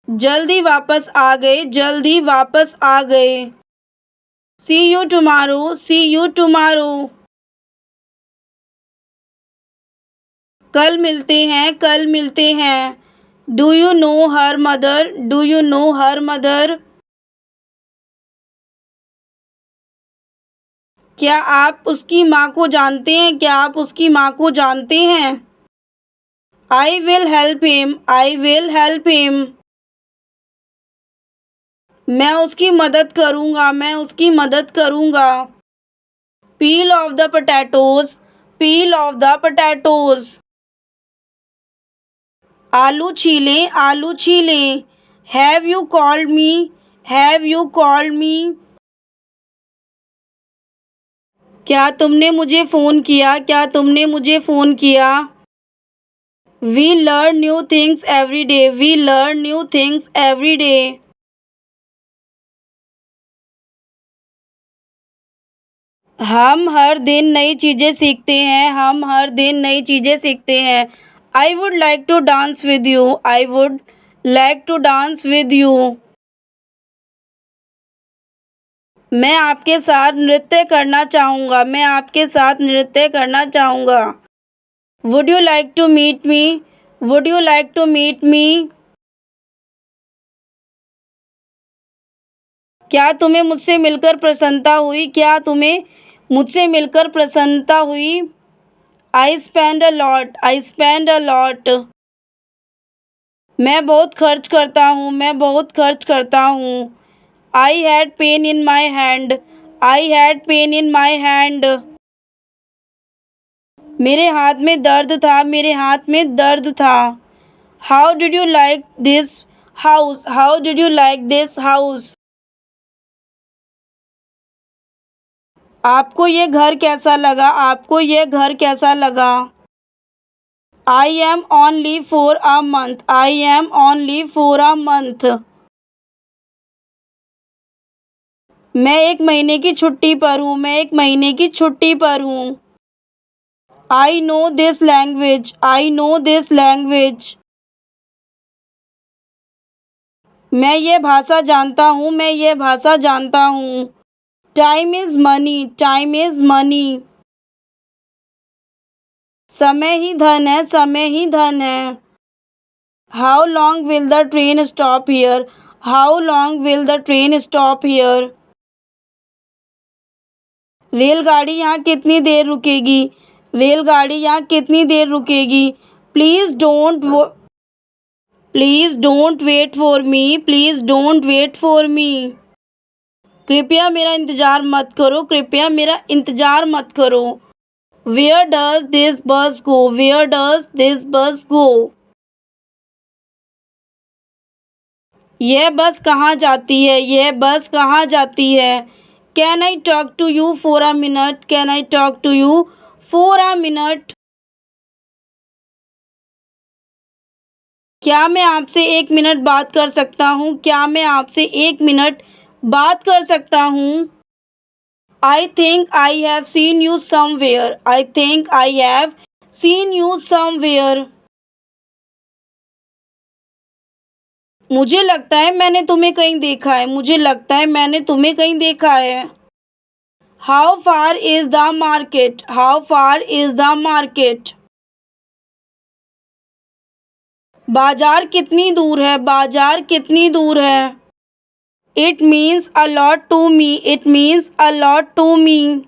जल्दी वापस आ गए, जल्दी वापस आ गए। See you tomorrow, see you tomorrow. कल मिलते हैं, कल मिलते हैं। Do you know her mother, do you know her mother. क्या आप उसकी माँ को जानते हैं, क्या आप उसकी माँ को जानते हैं। I will help him, I will help him. मैं उसकी मदद करूँगा, मैं उसकी मदद करूँगा। Peel off the potatoes, peel off the potatoes. आलू छीलें, आलू छीलें। Have you called me, have you called me. क्या तुमने मुझे फ़ोन किया, क्या तुमने मुझे फ़ोन किया। We learn new things every day, we learn new things every day. हम हर दिन नई चीज़ें सीखते हैं, हम हर दिन नई चीज़ें सीखते हैं। I would like to dance with you, I would like to dance with you. मैं आपके साथ नृत्य करना चाहूँगा, मैं आपके साथ नृत्य करना चाहूँगा। Would you like to meet me, would you like to meet me. क्या तुम्हें मुझसे मिलकर प्रसन्नता हुई, क्या तुम्हें मुझसे मिलकर प्रसन्नता हुई। I spend a lot, I spend a lot. मैं बहुत खर्च करता हूँ, मैं बहुत खर्च करता हूँ। I had pain in my hand, I had pain in my hand. मेरे हाथ में दर्द था, मेरे हाथ में दर्द था। How did you like this house, how did you like this house. आपको ये घर कैसा लगा, आपको ये घर कैसा लगा। I am only for a month, I am only for a month. मैं एक महीने की छुट्टी पर हूँ, मैं एक महीने की छुट्टी पर हूँ। I know this language, I know this language. मैं ये भाषा जानता हूँ, मैं ये भाषा जानता हूँ। Time is money, time is money. समय ही धन है, समय ही धन है। How long will the train stop here, how long will the train stop here. रेलगाड़ी यहाँ कितनी देर रुकेगी, रेलगाड़ी यहाँ कितनी देर रुकेगी? Please don't wait for me, please don't wait for me. कृपया मेरा इंतज़ार मत करो, कृपया मेरा इंतज़ार मत करो। वेयर डज दिस बस गो, वेयर डज दिस बस गो। यह बस कहाँ जाती है, यह बस कहाँ जाती है? Can I talk to you for a minute, can I talk to you for a minute. क्या मैं आपसे 1 मिनट बात कर सकता हूँ, क्या मैं आपसे 1 मिनट बात कर सकता हूँ? I think I have seen you somewhere, I think I have seen you somewhere. मुझे लगता है मैंने तुम्हें कहीं देखा है, मुझे लगता है मैंने तुम्हें कहीं देखा है। How far is the market, how far is the market. बाजार कितनी दूर है, बाजार कितनी दूर है? It means a lot to me, it means a lot to me.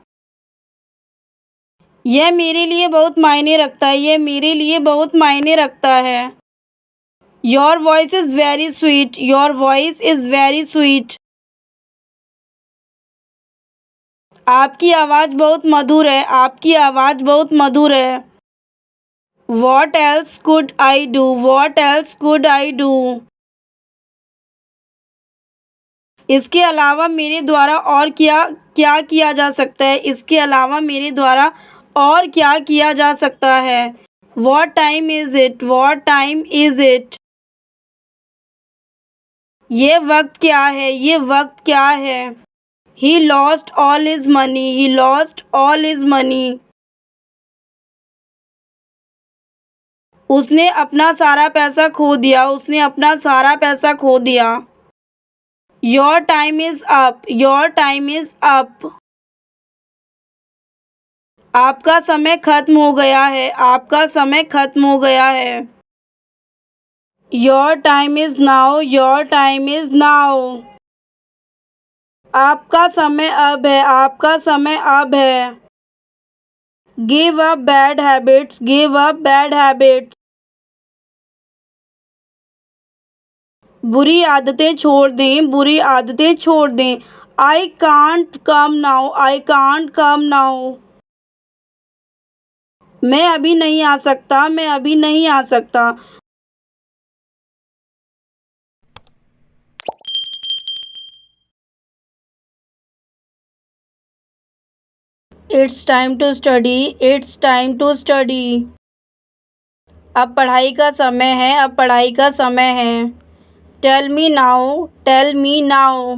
यह मेरे लिए बहुत मायने रखता है, यह मेरे लिए बहुत मायने रखता है। Your voice is very sweet, your voice is very sweet. आपकी आवाज़ बहुत मधुर है, आपकी आवाज़ बहुत मधुर है। What else could I do, what else could I do. इसके अलावा मेरे द्वारा और क्या क्या किया जा सकता है, इसके अलावा मेरे द्वारा और क्या किया जा सकता है? What time is it, what time is it. ये वक्त क्या है, ये वक्त क्या है? He lost all is money, he lost all is money. उसने अपना सारा पैसा खो दिया, उसने अपना सारा पैसा खो दिया। Your time is up, your time is up. आपका समय खत्म हो गया है, आपका समय खत्म हो गया है। Your time is now, your time is now. आपका समय अब है, आपका समय अब है। Give up bad habits, give up bad habits. बुरी आदतें छोड़ दें, बुरी आदतें छोड़ दें। I can't come now, I can't come now. मैं अभी नहीं आ सकता, मैं अभी नहीं आ सकता। It's time to study, it's time to study. अब पढ़ाई का समय है, अब पढ़ाई का समय है। Tell me now, tell me now.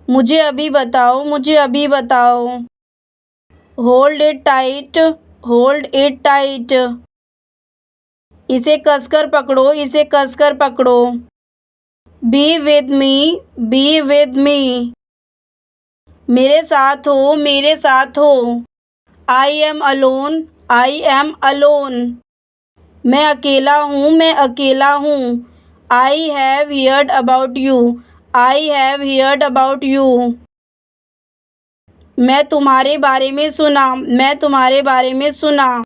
मुझे अभी बताओ, मुझे अभी बताओ। Hold it tight, hold it tight. इसे कसकर पकड़ो, इसे कसकर पकड़ो। Be with me, be with me. मेरे साथ हो, मेरे साथ हो। I am alone, I am alone. मैं अकेला हूँ, मैं अकेला हूँ। I have heard about you, I have heard about you. मैं तुम्हारे बारे में सुना, मैं तुम्हारे बारे में सुना।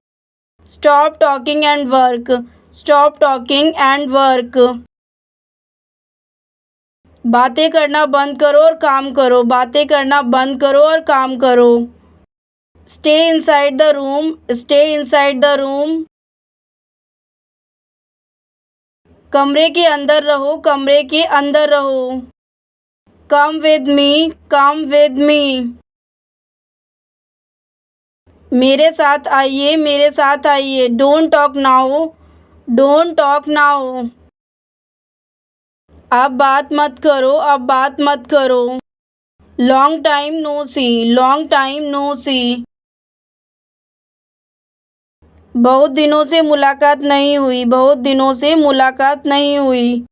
Stop talking and work, stop talking and work. बातें करना बंद करो और काम करो, बातें करना बंद करो और काम करो। Stay inside the room, stay inside the room. कमरे के अंदर रहो, कमरे के अंदर रहो। Come with me, come with me. मेरे साथ आइए, मेरे साथ आइए। Don't talk now, don't talk now. अब बात मत करो, अब बात मत करो। लॉन्ग टाइम नो सी, लॉन्ग टाइम नो सी। बहुत दिनों से मुलाकात नहीं हुई, बहुत दिनों से मुलाकात नहीं हुई।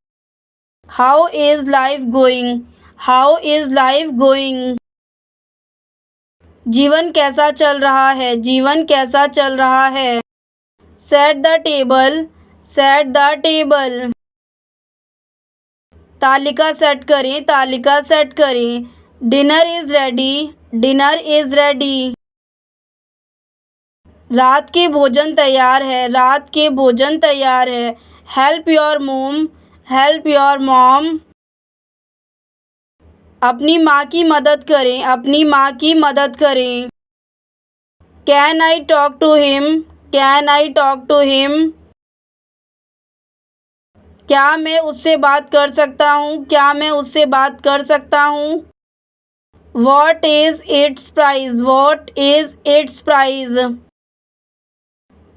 How is life going, how is life going. जीवन कैसा चल रहा है, जीवन कैसा चल रहा है। Set the table, set the table. तालिका सेट करें, तालिका सेट करें। Dinner is ready, dinner is ready. रात के भोजन तैयार है, रात के भोजन तैयार है। हेल्प योर मोम, हेल्प योर मॉम। अपनी माँ की मदद करें, अपनी माँ की मदद करें। Can I talk to him, can I talk to him. क्या मैं उससे बात कर सकता हूँ, क्या मैं उससे बात कर सकता हूँ। What is its price, what is its price।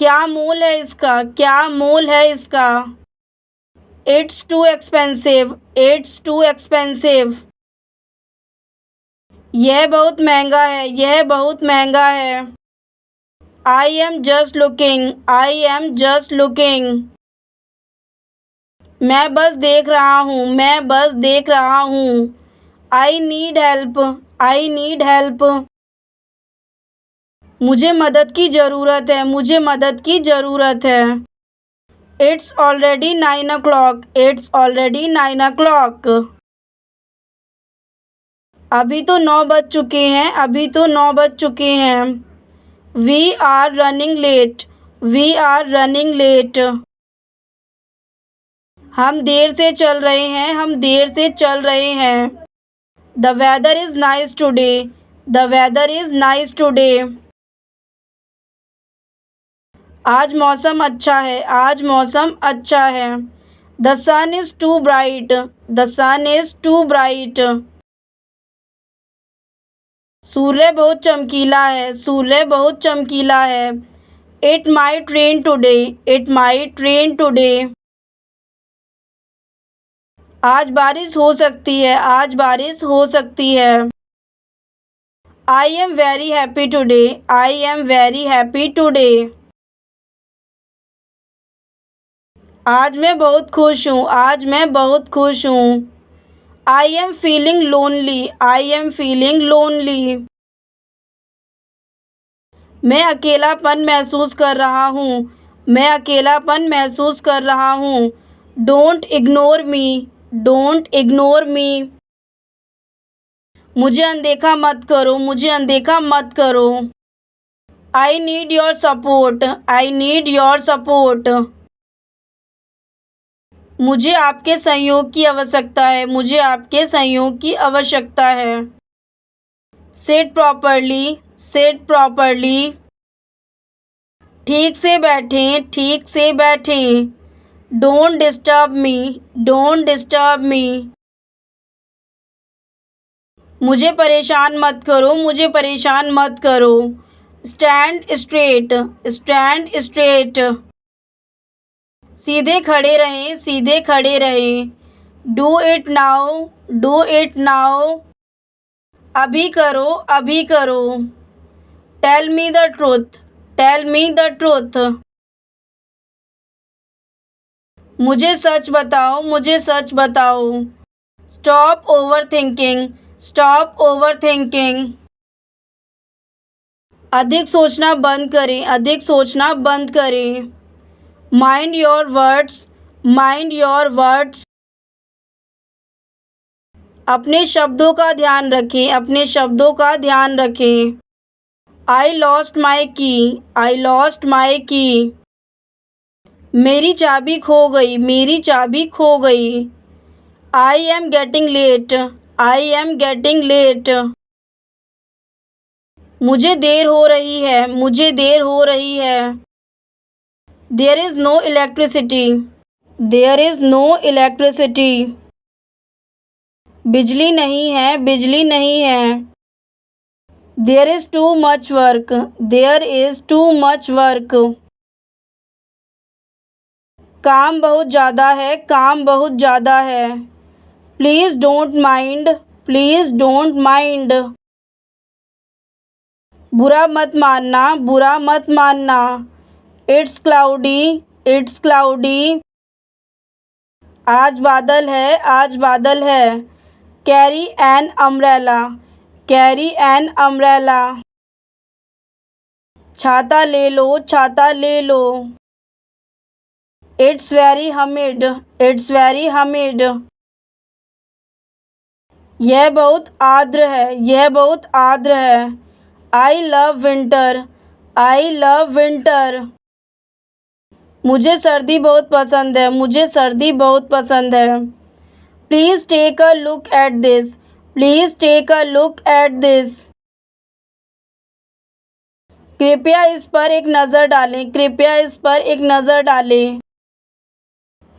क्या मोल है इसका, क्या मोल है इसका। It's too expensive, it's too expensive। यह बहुत महंगा है, यह बहुत महंगा है। I am just looking, I am just looking। मैं बस देख रहा हूँ, मैं बस देख रहा हूँ। I need help, I need help। मुझे मदद की ज़रूरत है, मुझे मदद की ज़रूरत है। It's already 9 o'clock, it's already 9 o'clock। अभी तो 9 बज चुके हैं, अभी तो 9 बज चुके हैं। We are running late, we are running late। हम देर से चल रहे हैं, हम देर से चल रहे हैं। The weather is nice today, the weather is nice today। आज मौसम अच्छा है, आज मौसम अच्छा है। The sun is too bright, the sun is too bright। सूर्य बहुत चमकीला है, सूर्य बहुत चमकीला है। It might rain today, it might rain today। आज बारिश हो सकती है, आज बारिश हो सकती है। I am very happy today, I am very happy today। आज मैं बहुत खुश हूँ, आज मैं बहुत खुश हूँ। I am feeling lonely, I am feeling lonely। मैं अकेलापन महसूस कर रहा हूँ, मैं अकेलापन महसूस कर रहा हूँ। Don't ignore me, don't ignore me। मुझे अनदेखा मत करो, मुझे अनदेखा मत करो। I need your support, I need your support। मुझे आपके सहयोग की आवश्यकता है, मुझे आपके सहयोग की आवश्यकता है। Sit properly, sit properly। ठीक से बैठें, ठीक से बैठें। Don't disturb me, don't disturb me। मुझे परेशान मत करो, मुझे परेशान मत करो। Stand straight, stand straight। सीधे खड़े रहें, सीधे खड़े रहें। Do it now, do it now। अभी करो, अभी करो। Tell me the truth, tell me the truth। मुझे सच बताओ, मुझे सच बताओ। Stop overthinking, stop overthinking। अधिक सोचना बंद करें, अधिक सोचना बंद करें। Mind your words, mind your words। अपने शब्दों का ध्यान रखें, अपने शब्दों का ध्यान रखें। I lost my key, I lost my key। मेरी चाबी खो गई, मेरी चाबी खो गई। I am getting late, I am getting late। मुझे देर हो रही है, मुझे देर हो रही है। There is no electricity, there is no electricity। बिजली नहीं है, बिजली नहीं है। There is too much work, there is too much work। काम बहुत ज़्यादा है, काम बहुत ज़्यादा है। Please don't mind, please don't mind। बुरा मत मानना, बुरा मत मानना। It's cloudy, it's cloudy। आज बादल है, आज बादल है। Carry an umbrella, carry an umbrella। छाता ले लो, छाता ले लो। It's very humid, it's very humid। यह बहुत आर्द्र है, यह बहुत आर्द्र है। I love winter, I love winter. मुझे सर्दी बहुत पसंद है, मुझे सर्दी बहुत पसंद है। Please take a look at this, please take a look at this. कृपया इस पर एक नज़र डालें, कृपया इस पर एक नज़र डालें।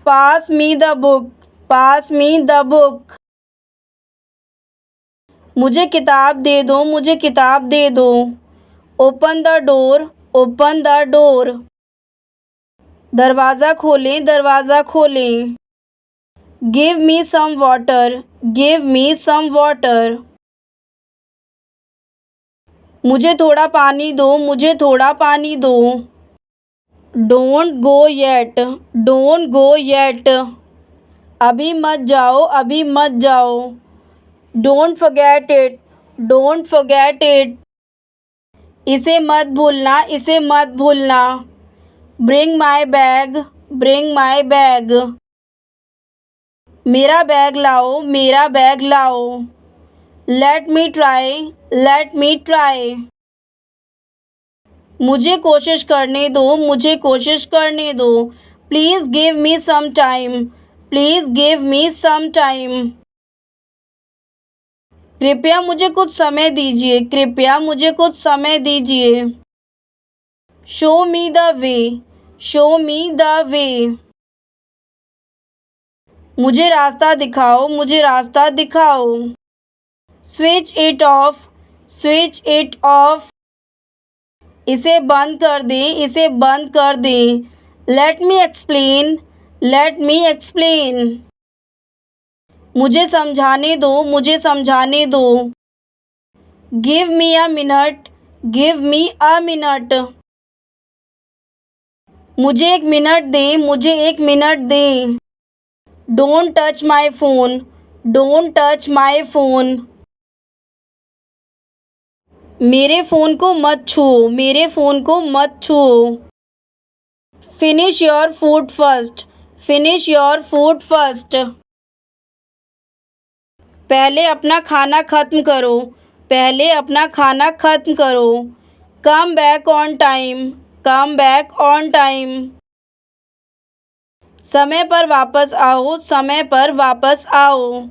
Pass me the book, pass me the book. मुझे किताब दे दो, मुझे किताब दे दो। Open the door, open the door. दरवाज़ा खोलें, दरवाज़ा खोलें। Give me some water, give me some water. मुझे थोड़ा पानी दो, मुझे थोड़ा पानी दो। Don't go yet, don't go yet. अभी मत जाओ, अभी मत जाओ। Don't forget it, don't forget it. इसे मत भूलना, इसे मत भूलना। Bring my bag, bring my bag. मेरा बैग लाओ, मेरा बैग लाओ। Let me try, let me try. मुझे कोशिश करने दो, मुझे कोशिश करने दो। Please give me some time, please give me some time. कृपया मुझे कुछ समय दीजिए, कृपया मुझे कुछ समय दीजिए। Show me the way, show me the way. मुझे रास्ता दिखाओ, मुझे रास्ता दिखाओ। Switch it of, switch it of. इसे बंद कर दें, इसे बंद कर दें। Let me explain, let me explain. मुझे समझाने दो, मुझे समझाने दो। Give me a minute, give me a minute. मुझे एक मिनट दें, मुझे एक मिनट दें। Don't touch my phone, don't touch my phone. मेरे फ़ोन को मत छुओ, मेरे फ़ोन को मत छुओ। Finish your food first, finish your food first. पहले अपना खाना ख़त्म करो, पहले अपना खाना ख़त्म करो। Come back on time, come back on time. समय पर वापस आओ, समय पर वापस आओ।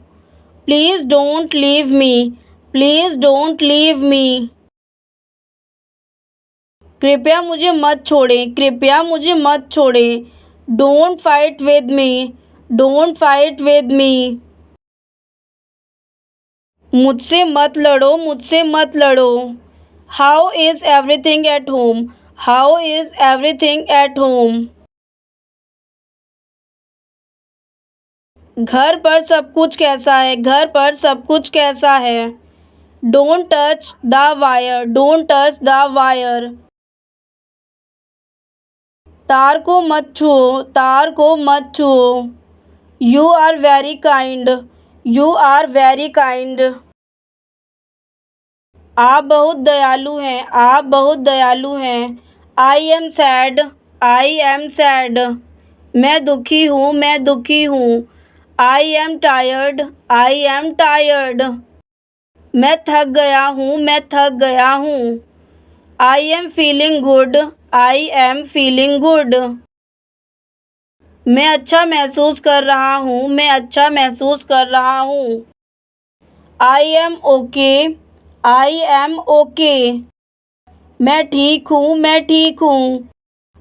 Please don't leave me, please don't leave me. कृपया मुझे मत छोड़ें, कृपया मुझे मत छोड़ें। Don't fight with me, don't fight with me. मुझसे मत लड़ो, मुझसे मत लड़ो। How is everything at home, how is everything at home. घर पर सब कुछ कैसा है, घर पर सब कुछ कैसा है। Don't touch the wire, don't touch the wire. तार को मत छुओ, तार को मत छुओ। You are very kind, you are very kind. आप बहुत दयालु हैं, आप बहुत दयालु हैं। I am sad, I am sad. मैं दुखी हूँ, मैं दुखी हूँ। I am tired, I am tired. मैं थक गया हूँ, मैं थक गया हूँ। I am feeling good, I am feeling good. मैं अच्छा महसूस कर रहा हूँ, मैं अच्छा महसूस कर रहा हूँ। I M okay, I am okay. मैं ठीक हूँ, मैं ठीक हूँ।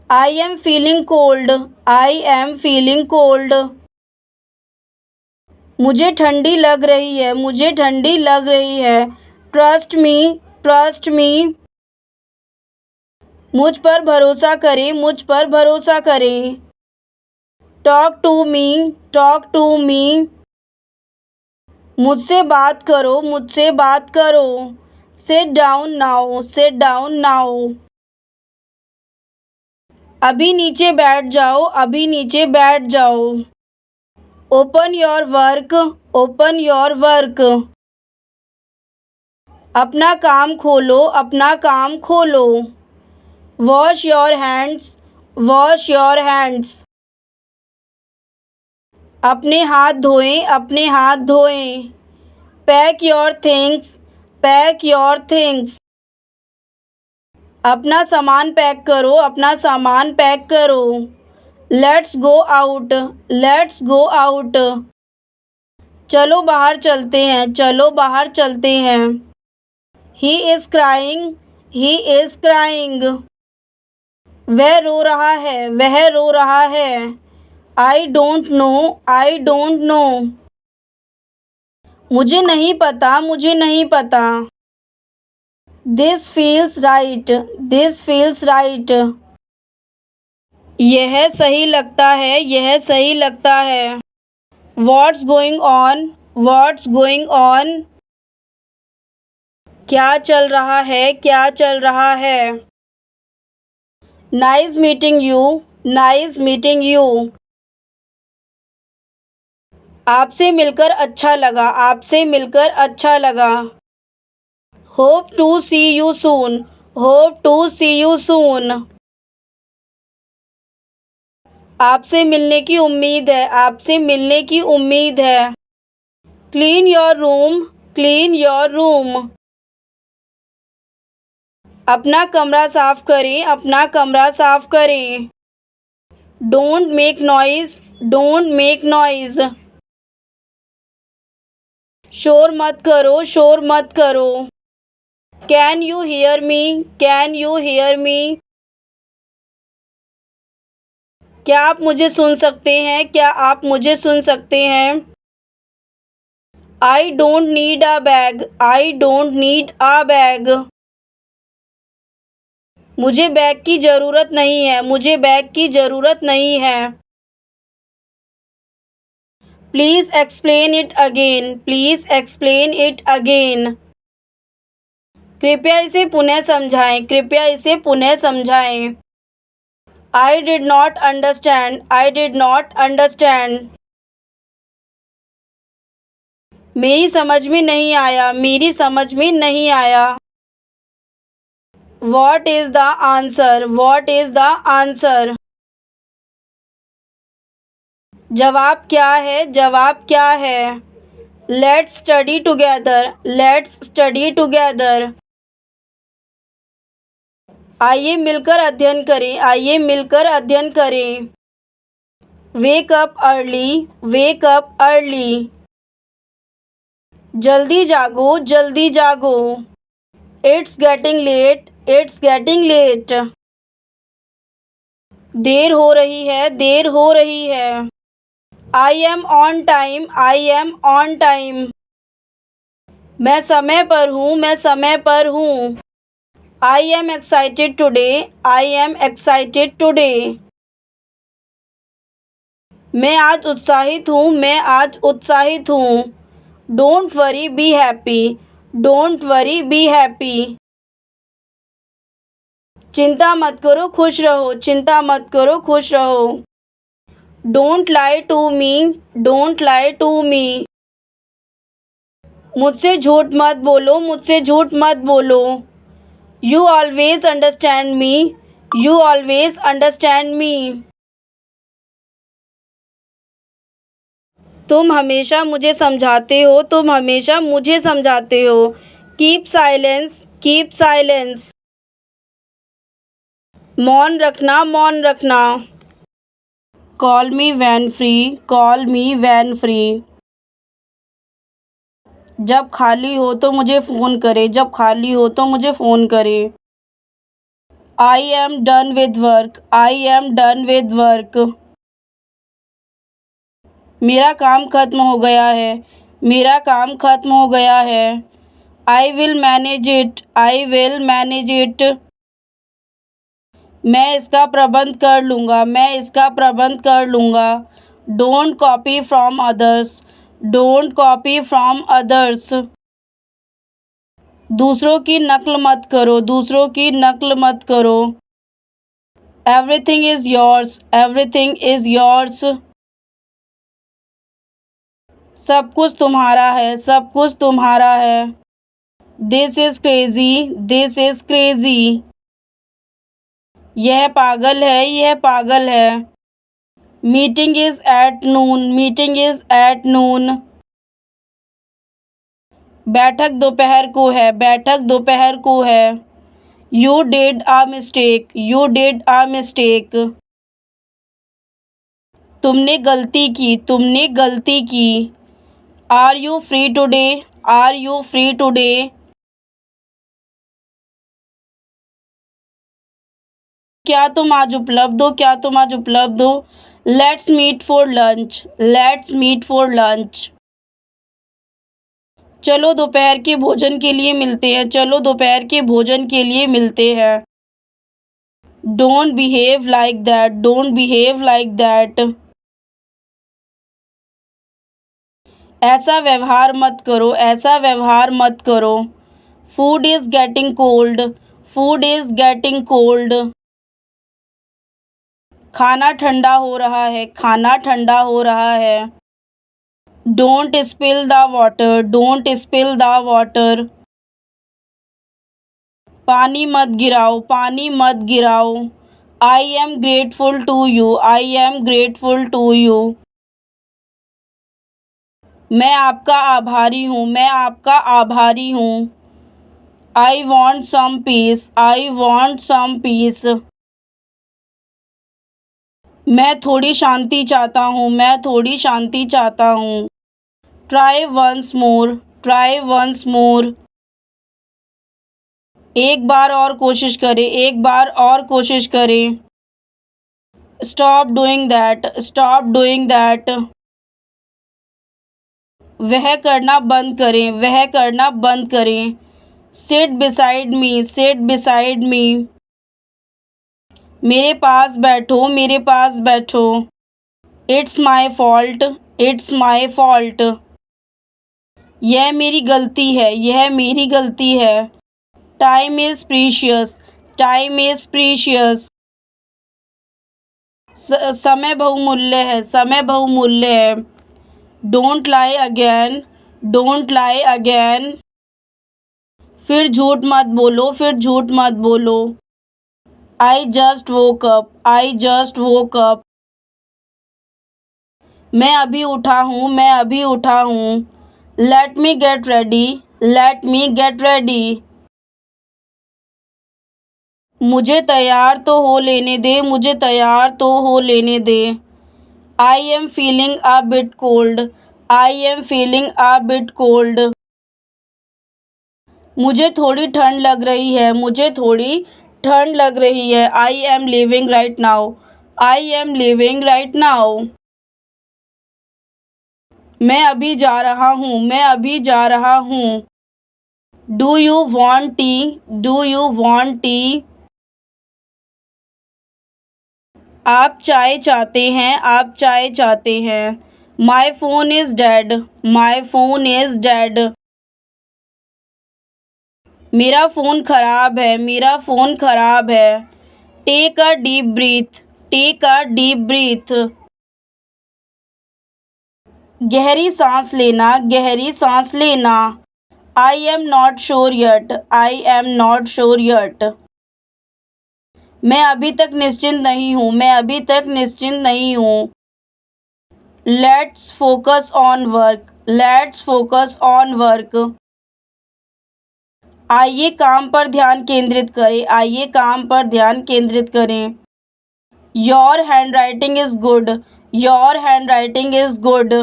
I am feeling cold, I am feeling cold. मुझे ठंडी लग रही है, मुझे ठंडी लग रही है। Trust me, trust me. मुझ पर भरोसा करें, मुझ पर भरोसा करें। Talk to me, talk to me. मुझसे बात करो, मुझसे बात करो। Sit down now, sit down now. अभी नीचे बैठ जाओ, अभी नीचे बैठ जाओ। Open your work, open your work. अपना काम खोलो, अपना काम खोलो। Wash your hands, wash your hands. अपने हाथ धोएं, अपने हाथ धोएं। Pack your things, pack your things. अपना सामान पैक करो, अपना सामान पैक करो। Let's go out, let's go out. चलो बाहर चलते हैं, चलो बाहर चलते हैं। He is crying, he is crying. वह रो रहा है, वह रो रहा है। I don't know, I don't know. मुझे नहीं पता, मुझे नहीं पता। This feels right, this feels right. यह सही लगता है, यह सही लगता है। What's going on, what's going on. क्या चल रहा है, क्या चल रहा है। Nice meeting you, nice meeting you. आपसे मिलकर अच्छा लगा, आपसे मिलकर अच्छा लगा। Hope to see you soon, hope to see you soon. आपसे मिलने की उम्मीद है, आपसे मिलने की उम्मीद है। Clean your room, clean your room. अपना कमरा साफ करें, अपना कमरा साफ करें। Don't make noise, don't make noise. शोर मत करो, शोर मत करो। Can you hear me, can you hear me. क्या आप मुझे सुन सकते हैं, क्या आप मुझे सुन सकते हैं। I don't need a bag, I don't need a bag. मुझे बैग की ज़रूरत नहीं है, मुझे बैग की ज़रूरत नहीं है। Please explain it again, please explain it again. कृपया इसे पुनः समझाएं, कृपया इसे पुनः समझाएं। आई did not understand, I did not understand. मेरी समझ में नहीं आया, मेरी समझ में नहीं आया। What is the answer, what is the answer। जवाब क्या है, जवाब क्या है। Let's study together, let's study together। आइए मिलकर अध्ययन करें, आइए मिलकर अध्ययन करें। Wake up early, wake up early। जल्दी जागो, जल्दी जागो। It's getting late, it's getting late। देर हो रही है, देर हो रही है। I am on time, I am on time। मैं समय पर हूँ, मैं समय पर हूँ। I am excited today, I am excited today। मैं आज उत्साहित हूँ, मैं आज उत्साहित हूँ। Don't worry, be happy, don't worry, be happy। चिंता मत करो, खुश रहो, चिंता मत करो, खुश रहो। Don't lie to me, don't lie to me। मुझसे झूठ मत बोलो, मुझसे झूठ मत बोलो। You always understand me, you always understand me। तुम हमेशा मुझे समझाते हो, तुम हमेशा मुझे समझाते हो। Keep silence, keep silence। मौन रखना, मौन रखना। Call me when free, call me when free। जब खाली हो तो मुझे फ़ोन करें, जब खाली हो तो मुझे फ़ोन करें। I am done with work, I am done with work। मेरा काम ख़त्म हो गया है, मेरा काम ख़त्म हो गया है। I will manage it, I will manage it। मैं इसका प्रबंध कर लूँगा, मैं इसका प्रबंध कर लूँगा। Don't copy from others, don't copy from others। दूसरों की नकल मत करो, दूसरों की नकल मत करो। Everything is yours, everything is yours। सब कुछ तुम्हारा है, सब कुछ तुम्हारा है। This is crazy, this is crazy। यह पागल है, यह पागल है। Meeting is at noon, meeting is at noon। बैठक दोपहर को है, बैठक दोपहर को है। You did a mistake, you did a mistake. तुमने गलती की, तुमने गलती की। Are you free today, are you free today. क्या तुम आज उपलब्ध हो, क्या तुम आज उपलब्ध हो। Let's meet for lunch, let's meet for lunch. चलो दोपहर के भोजन के लिए मिलते हैं, चलो दोपहर के भोजन के लिए मिलते हैं। Don't behave like that, don't behave like that. ऐसा व्यवहार मत करो, ऐसा व्यवहार मत करो। Food is getting cold, food is getting cold. खाना ठंडा हो रहा है, खाना ठंडा हो रहा है। Don't spill the water, don't spill the water. पानी मत गिराओ, पानी मत गिराओ। I am grateful to you, I am grateful to you. मैं आपका आभारी हूँ, मैं आपका आभारी हूँ। I want some peace, I want some peace. मैं थोड़ी शांति चाहता हूँ, मैं थोड़ी शांति चाहता हूँ। Try once more, try once more. एक बार और कोशिश करें, एक बार और कोशिश करें। Stop doing that, stop doing that. वह करना बंद करें, वह करना बंद करें। Seat beside me, seat beside me. मेरे पास बैठो, मेरे पास बैठो। It's my fault, it's my fault. यह मेरी गलती है, यह मेरी गलती है। Time is precious, time is precious. समय बहुमूल्य है, समय बहुमूल्य है। Don't lie again, don't lie again. फिर झूठ मत बोलो, फिर झूठ मत बोलो। I just woke up, I just woke up. मैं अभी उठा हूँ, मैं अभी उठा हूँ। लेट मी get ready, let me get ready. मुझे तैयार तो हो लेने दे, मुझे तैयार तो हो लेने दे। I am feeling a bit cold, I am feeling a bit cold. मुझे थोड़ी ठंड लग रही है, मुझे थोड़ी ठंड लग रही है। I M living right now, I am living right now. मैं अभी जा रहा हूँ, मैं अभी जा रहा हूँ। Do you want tea, do you want tea. आप चाय चाहते हैं, आप चाय चाहते हैं। My phone is dead, my phone is dead. मेरा फ़ोन ख़राब है, मेरा फ़ोन ख़राब है। Take a deep breath, take a deep breath. गहरी सांस लेना, गहरी सांस लेना। I am not sure yet, I am not sure yet. मैं अभी तक निश्चिंत नहीं हूँ, मैं अभी तक निश्चिंत नहीं हूँ। Let's focus on work, let's focus on work. आइए काम पर ध्यान केंद्रित करें, आइए काम पर ध्यान केंद्रित करें। Your hand writing is good, your hand writing is good.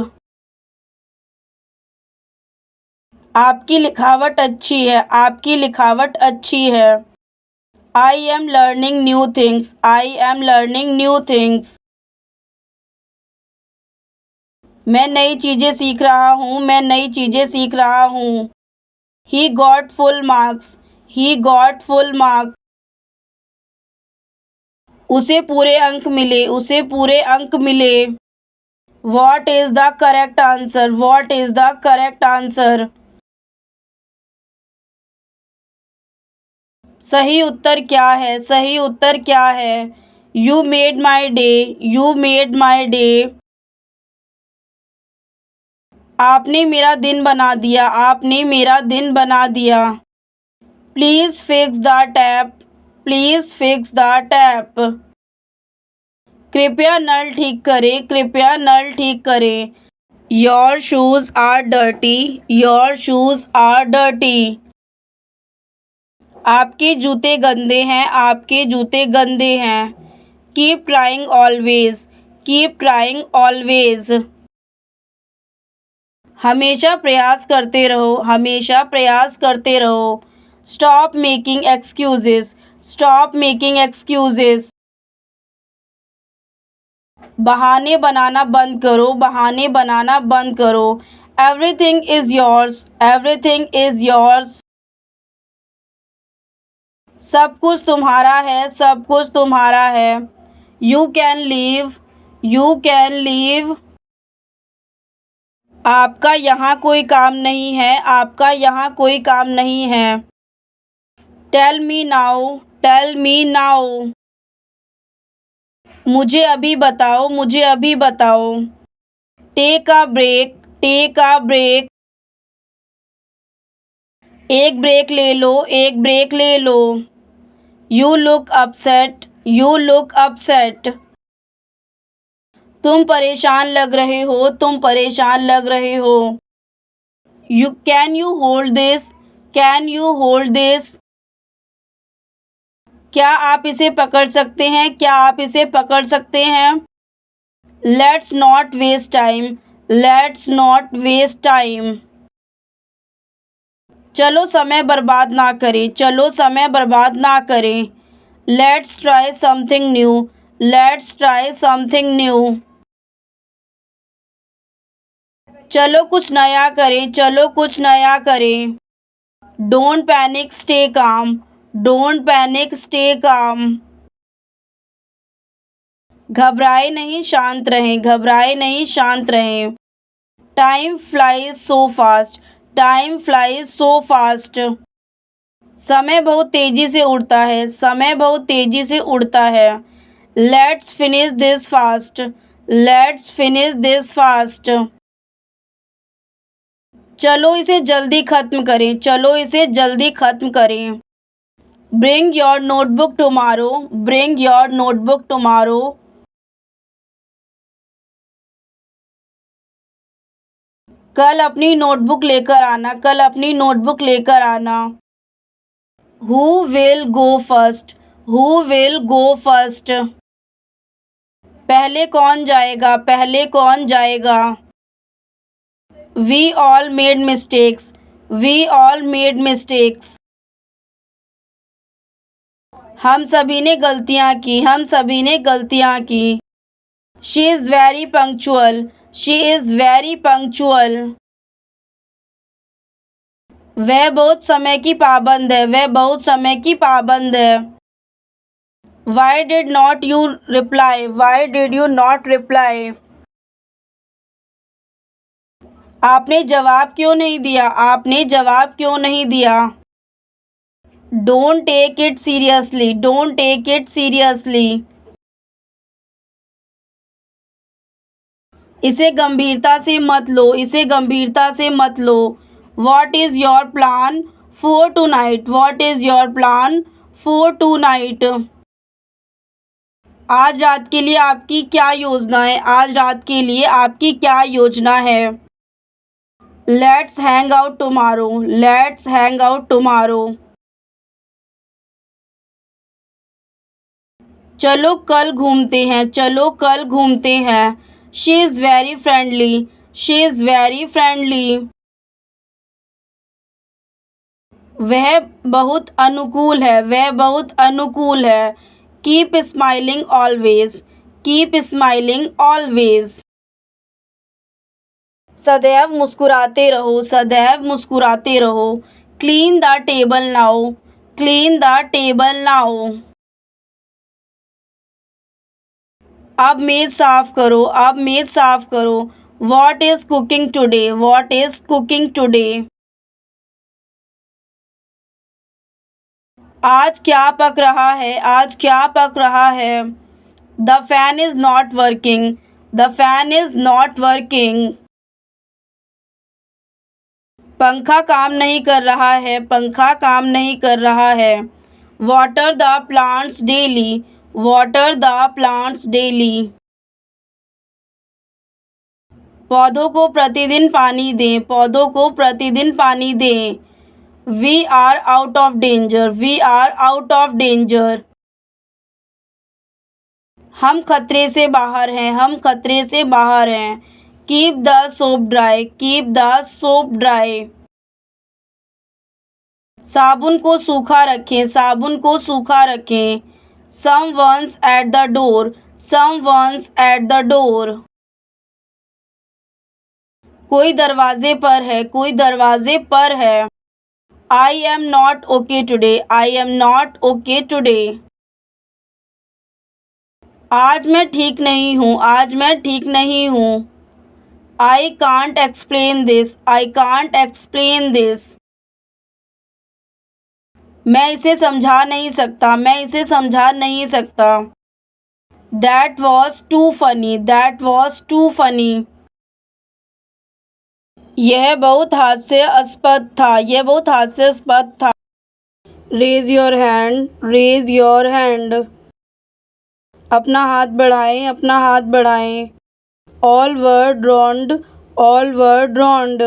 आपकी लिखावट अच्छी है, आपकी लिखावट अच्छी है। I am learning new things, I am learning new things. मैं नई चीज़ें सीख रहा हूँ, मैं नई चीज़ें सीख रहा हूँ। He got full marks, he got full marks. उसे पूरे अंक मिले, उसे पूरे अंक मिले। What is the correct answer, what is the correct answer. सही उत्तर क्या है, सही उत्तर क्या है। You made my day, you made my day. आपने मेरा दिन बना दिया, आपने मेरा दिन बना दिया। Please fix the tap, please fix the tap. कृपया नल ठीक करें, कृपया नल ठीक करें। Your shoes are dirty, your shoes are dirty. आपके जूते गंदे हैं, आपके जूते गंदे हैं। Keep trying always, keep trying always. हमेशा प्रयास करते रहो, हमेशा प्रयास करते रहो। Stop making excuses, stop making excuses. बहाने बनाना बंद करो, बहाने बनाना बंद करो। Everything is yours, everything is yours. सब कुछ तुम्हारा है, सब कुछ तुम्हारा है। You can leave, you can leave. आपका यहाँ कोई काम नहीं है, आपका यहाँ कोई काम नहीं है। Tell me now, tell me now. मुझे अभी बताओ, मुझे अभी बताओ। Take a break, take a break. एक ब्रेक ले लो, एक ब्रेक ले लो। You look upset, you look upset. तुम परेशान लग रहे हो, तुम परेशान लग रहे हो। Can you hold this, can you hold this. क्या आप इसे पकड़ सकते हैं, क्या आप इसे पकड़ सकते हैं। Let's not waste time, let's not waste time. चलो समय बर्बाद ना करें, चलो समय बर्बाद ना करें। Let's try something new, let's try something new. चलो कुछ नया करें, चलो कुछ नया करें। Don't panic, stay calm, don't panic, stay calm. घबराए नहीं, शांत रहें, घबराए नहीं, शांत रहें। Time flies so fast, time flies so fast. समय बहुत तेज़ी से उड़ता है, समय बहुत तेज़ी से उड़ता है। Let's finish this fast, let's finish this fast. चलो इसे जल्दी ख़त्म करें, चलो इसे जल्दी ख़त्म करें। Bring your notebook tomorrow, bring your notebook tomorrow. कल अपनी नोटबुक लेकर आना, कल अपनी नोटबुक लेकर आना। Who will go first, who will go first. पहले कौन जाएगा, पहले कौन जाएगा। We all made mistakes, we all made mistakes. हम सभी ने गलतियाँ की, हम सभी ने गलतियाँ की। She is very punctual, she is very punctual. वह बहुत समय की पाबंद है, वह बहुत समय की पाबंद है। Why did not you reply, why did you not reply. आपने जवाब क्यों नहीं दिया, आपने जवाब क्यों नहीं दिया। Don't take it seriously, don't take it seriously. इसे गंभीरता से मत लो, इसे गंभीरता से मत लो। What is your plan for tonight, what is your plan for tonight. आज रात के लिए आपकी क्या योजना है, आज रात के लिए आपकी क्या योजना है। Let's hang out tomorrow, let's hang out tomorrow. चलो कल घूमते हैं, चलो कल घूमते हैं। She is very friendly, she is very friendly. वह बहुत अनुकूल है, वह बहुत अनुकूल है। Keep smiling always, keep smiling always. सदैव मुस्कुराते रहो, सदैव मुस्कुराते रहो। Clean the table now, clean the table now. अब मेज़ साफ़ करो, अब मेज़ साफ़ करो। What is cooking today, what is cooking today. आज क्या पक रहा है, आज क्या पक रहा है। The fan is not working, the fan is not working. पंखा काम नहीं कर रहा है, पंखा काम नहीं कर रहा है। Water the plants daily, water the plants daily. पौधों को प्रतिदिन पानी दें, पौधों को प्रतिदिन पानी दें। We are out of danger, we are out of danger. हम खतरे से बाहर हैं, हम खतरे से बाहर हैं। Keep the soap dry, keep the soap dry. साबुन को सूखा रखें, साबुन को सूखा रखें। Someone's at the door, someone's at the door. कोई दरवाजे पर है, कोई दरवाजे पर है। I am not okay today, I am not okay today. आज मैं ठीक नहीं हूँ, आज मैं ठीक नहीं हूँ। I can't explain this, I can't explain this. मैं इसे समझा नहीं सकता, मैं इसे समझा नहीं सकता। That was too funny, that was too funny. यह बहुत हास्यास्पद था, यह बहुत हास्यास्पद था। Raise your hand, raise your hand. अपना हाथ बढ़ाएं, अपना हाथ बढ़ाएं। All were drowned, all were drowned.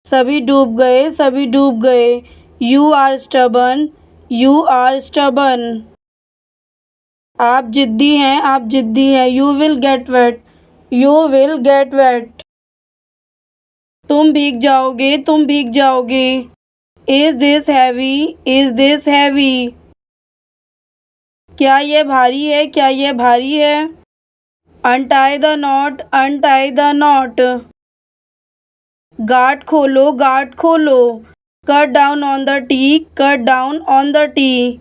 सभी डूब गए, सभी डूब गए। You are stubborn, you are stubborn. आप जिद्दी हैं, आप जिद्दी हैं। You will get wet, you will get wet. तुम भीग जाओगे, तुम भीग जाओगे। Is this heavy, is this heavy. क्या यह भारी है, क्या यह भारी है। Untie the not, untie the not. Guard खोलो, गार्ड खोलो। Cut down on the T, cut down on the T.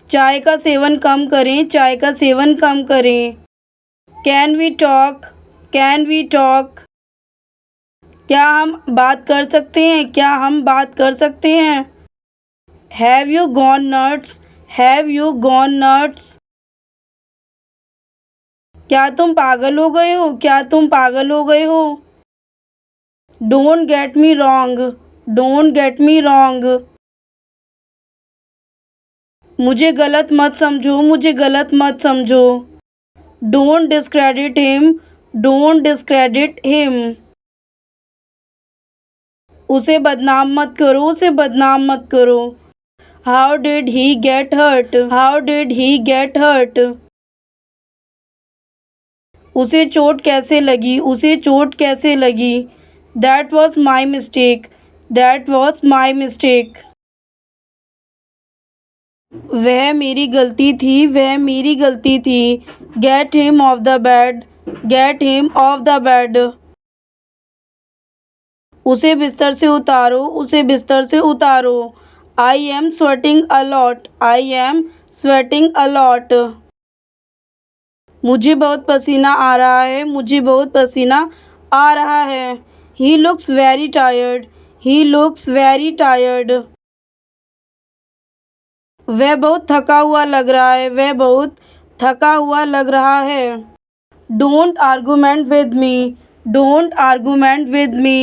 चाय का सेवन कम करें, चाय का सेवन कम करें। Can we talk, can we talk. क्या हम बात कर सकते हैं, क्या हम बात कर सकते हैं। Have you gone nuts, have you gone nuts. क्या तुम पागल हो गए हो, क्या तुम पागल हो गए हो। Don't get me wrong, don't get me wrong. मुझे गलत मत समझो, मुझे गलत मत समझो। Don't discredit him, don't discredit him. उसे बदनाम मत करो, उसे बदनाम मत करो। How did he get hurt, how did he get hurt. उसे चोट कैसे लगी, उसे चोट कैसे लगी। That was my mistake, that was my mistake. वह मेरी गलती थी, वह मेरी गलती थी। Get him off the bed, get him off the bed. उसे बिस्तर से उतारो, उसे बिस्तर से उतारो। I am sweating a lot, I am sweating a lot. मुझे बहुत पसीना आ रहा है, मुझे बहुत पसीना आ रहा है। He looks very tired, he looks very tired. वह बहुत थका हुआ लग रहा है, वह बहुत थका हुआ लग रहा है। Don't argument with me, don't argument with me.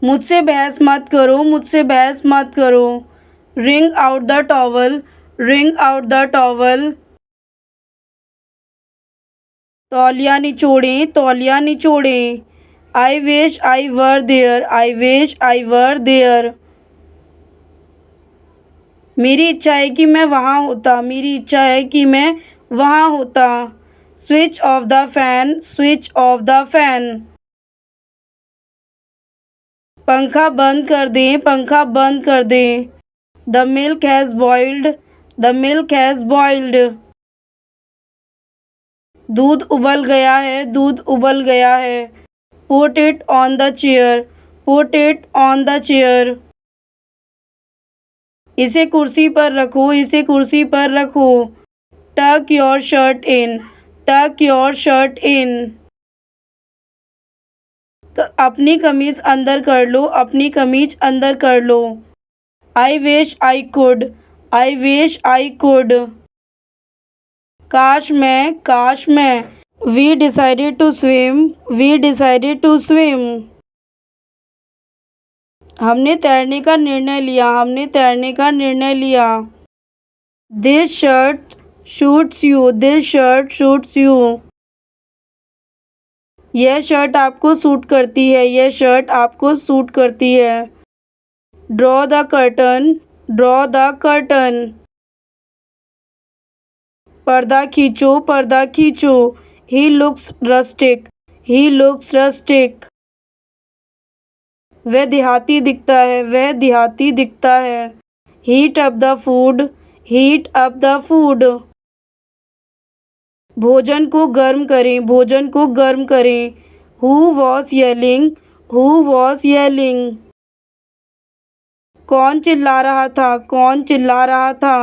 मुझसे बहस मत करो, मुझसे बहस मत करो। Wring out the towel, wring out the towel. तौलिया निचोड़ें, तौलिया निचोड़ें। I wish I were there, I wish I were there. मेरी इच्छा है कि मैं वहाँ होता, मेरी इच्छा है कि मैं वहाँ होता। Switch off the fan, switch off the fan. पंखा बंद कर दें, पंखा बंद कर दें। The milk has boiled, the milk has boiled. दूध उबल गया है, दूध उबल गया है। Put it on the chair, put it on the chair. इसे कुर्सी पर रखो, इसे कुर्सी पर रखो। टक योर शर्ट इन, टक योर शर्ट इन। अपनी कमीज अंदर कर लो, अपनी कमीज अंदर कर लो। I wish I could, I wish I could. काश मैं, काश मैं। We decided to swim, we decided to swim. हमने तैरने का निर्णय लिया, हमने तैरने का निर्णय लिया। This shirt suits you, this shirt suits you. यह शर्ट आपको सूट करती है, यह शर्ट आपको सूट करती है। Draw the curtain, draw the curtain. पर्दा खींचो, पर्दा खींचो। He looks rustic, he looks rustic. वह देहाती दिखता है, वह देहाती दिखता है। Heat up the food, heat up the food. भोजन को गर्म करें, भोजन को गर्म करें। Who was yelling, who was yelling. कौन चिल्ला रहा था, कौन चिल्ला रहा था।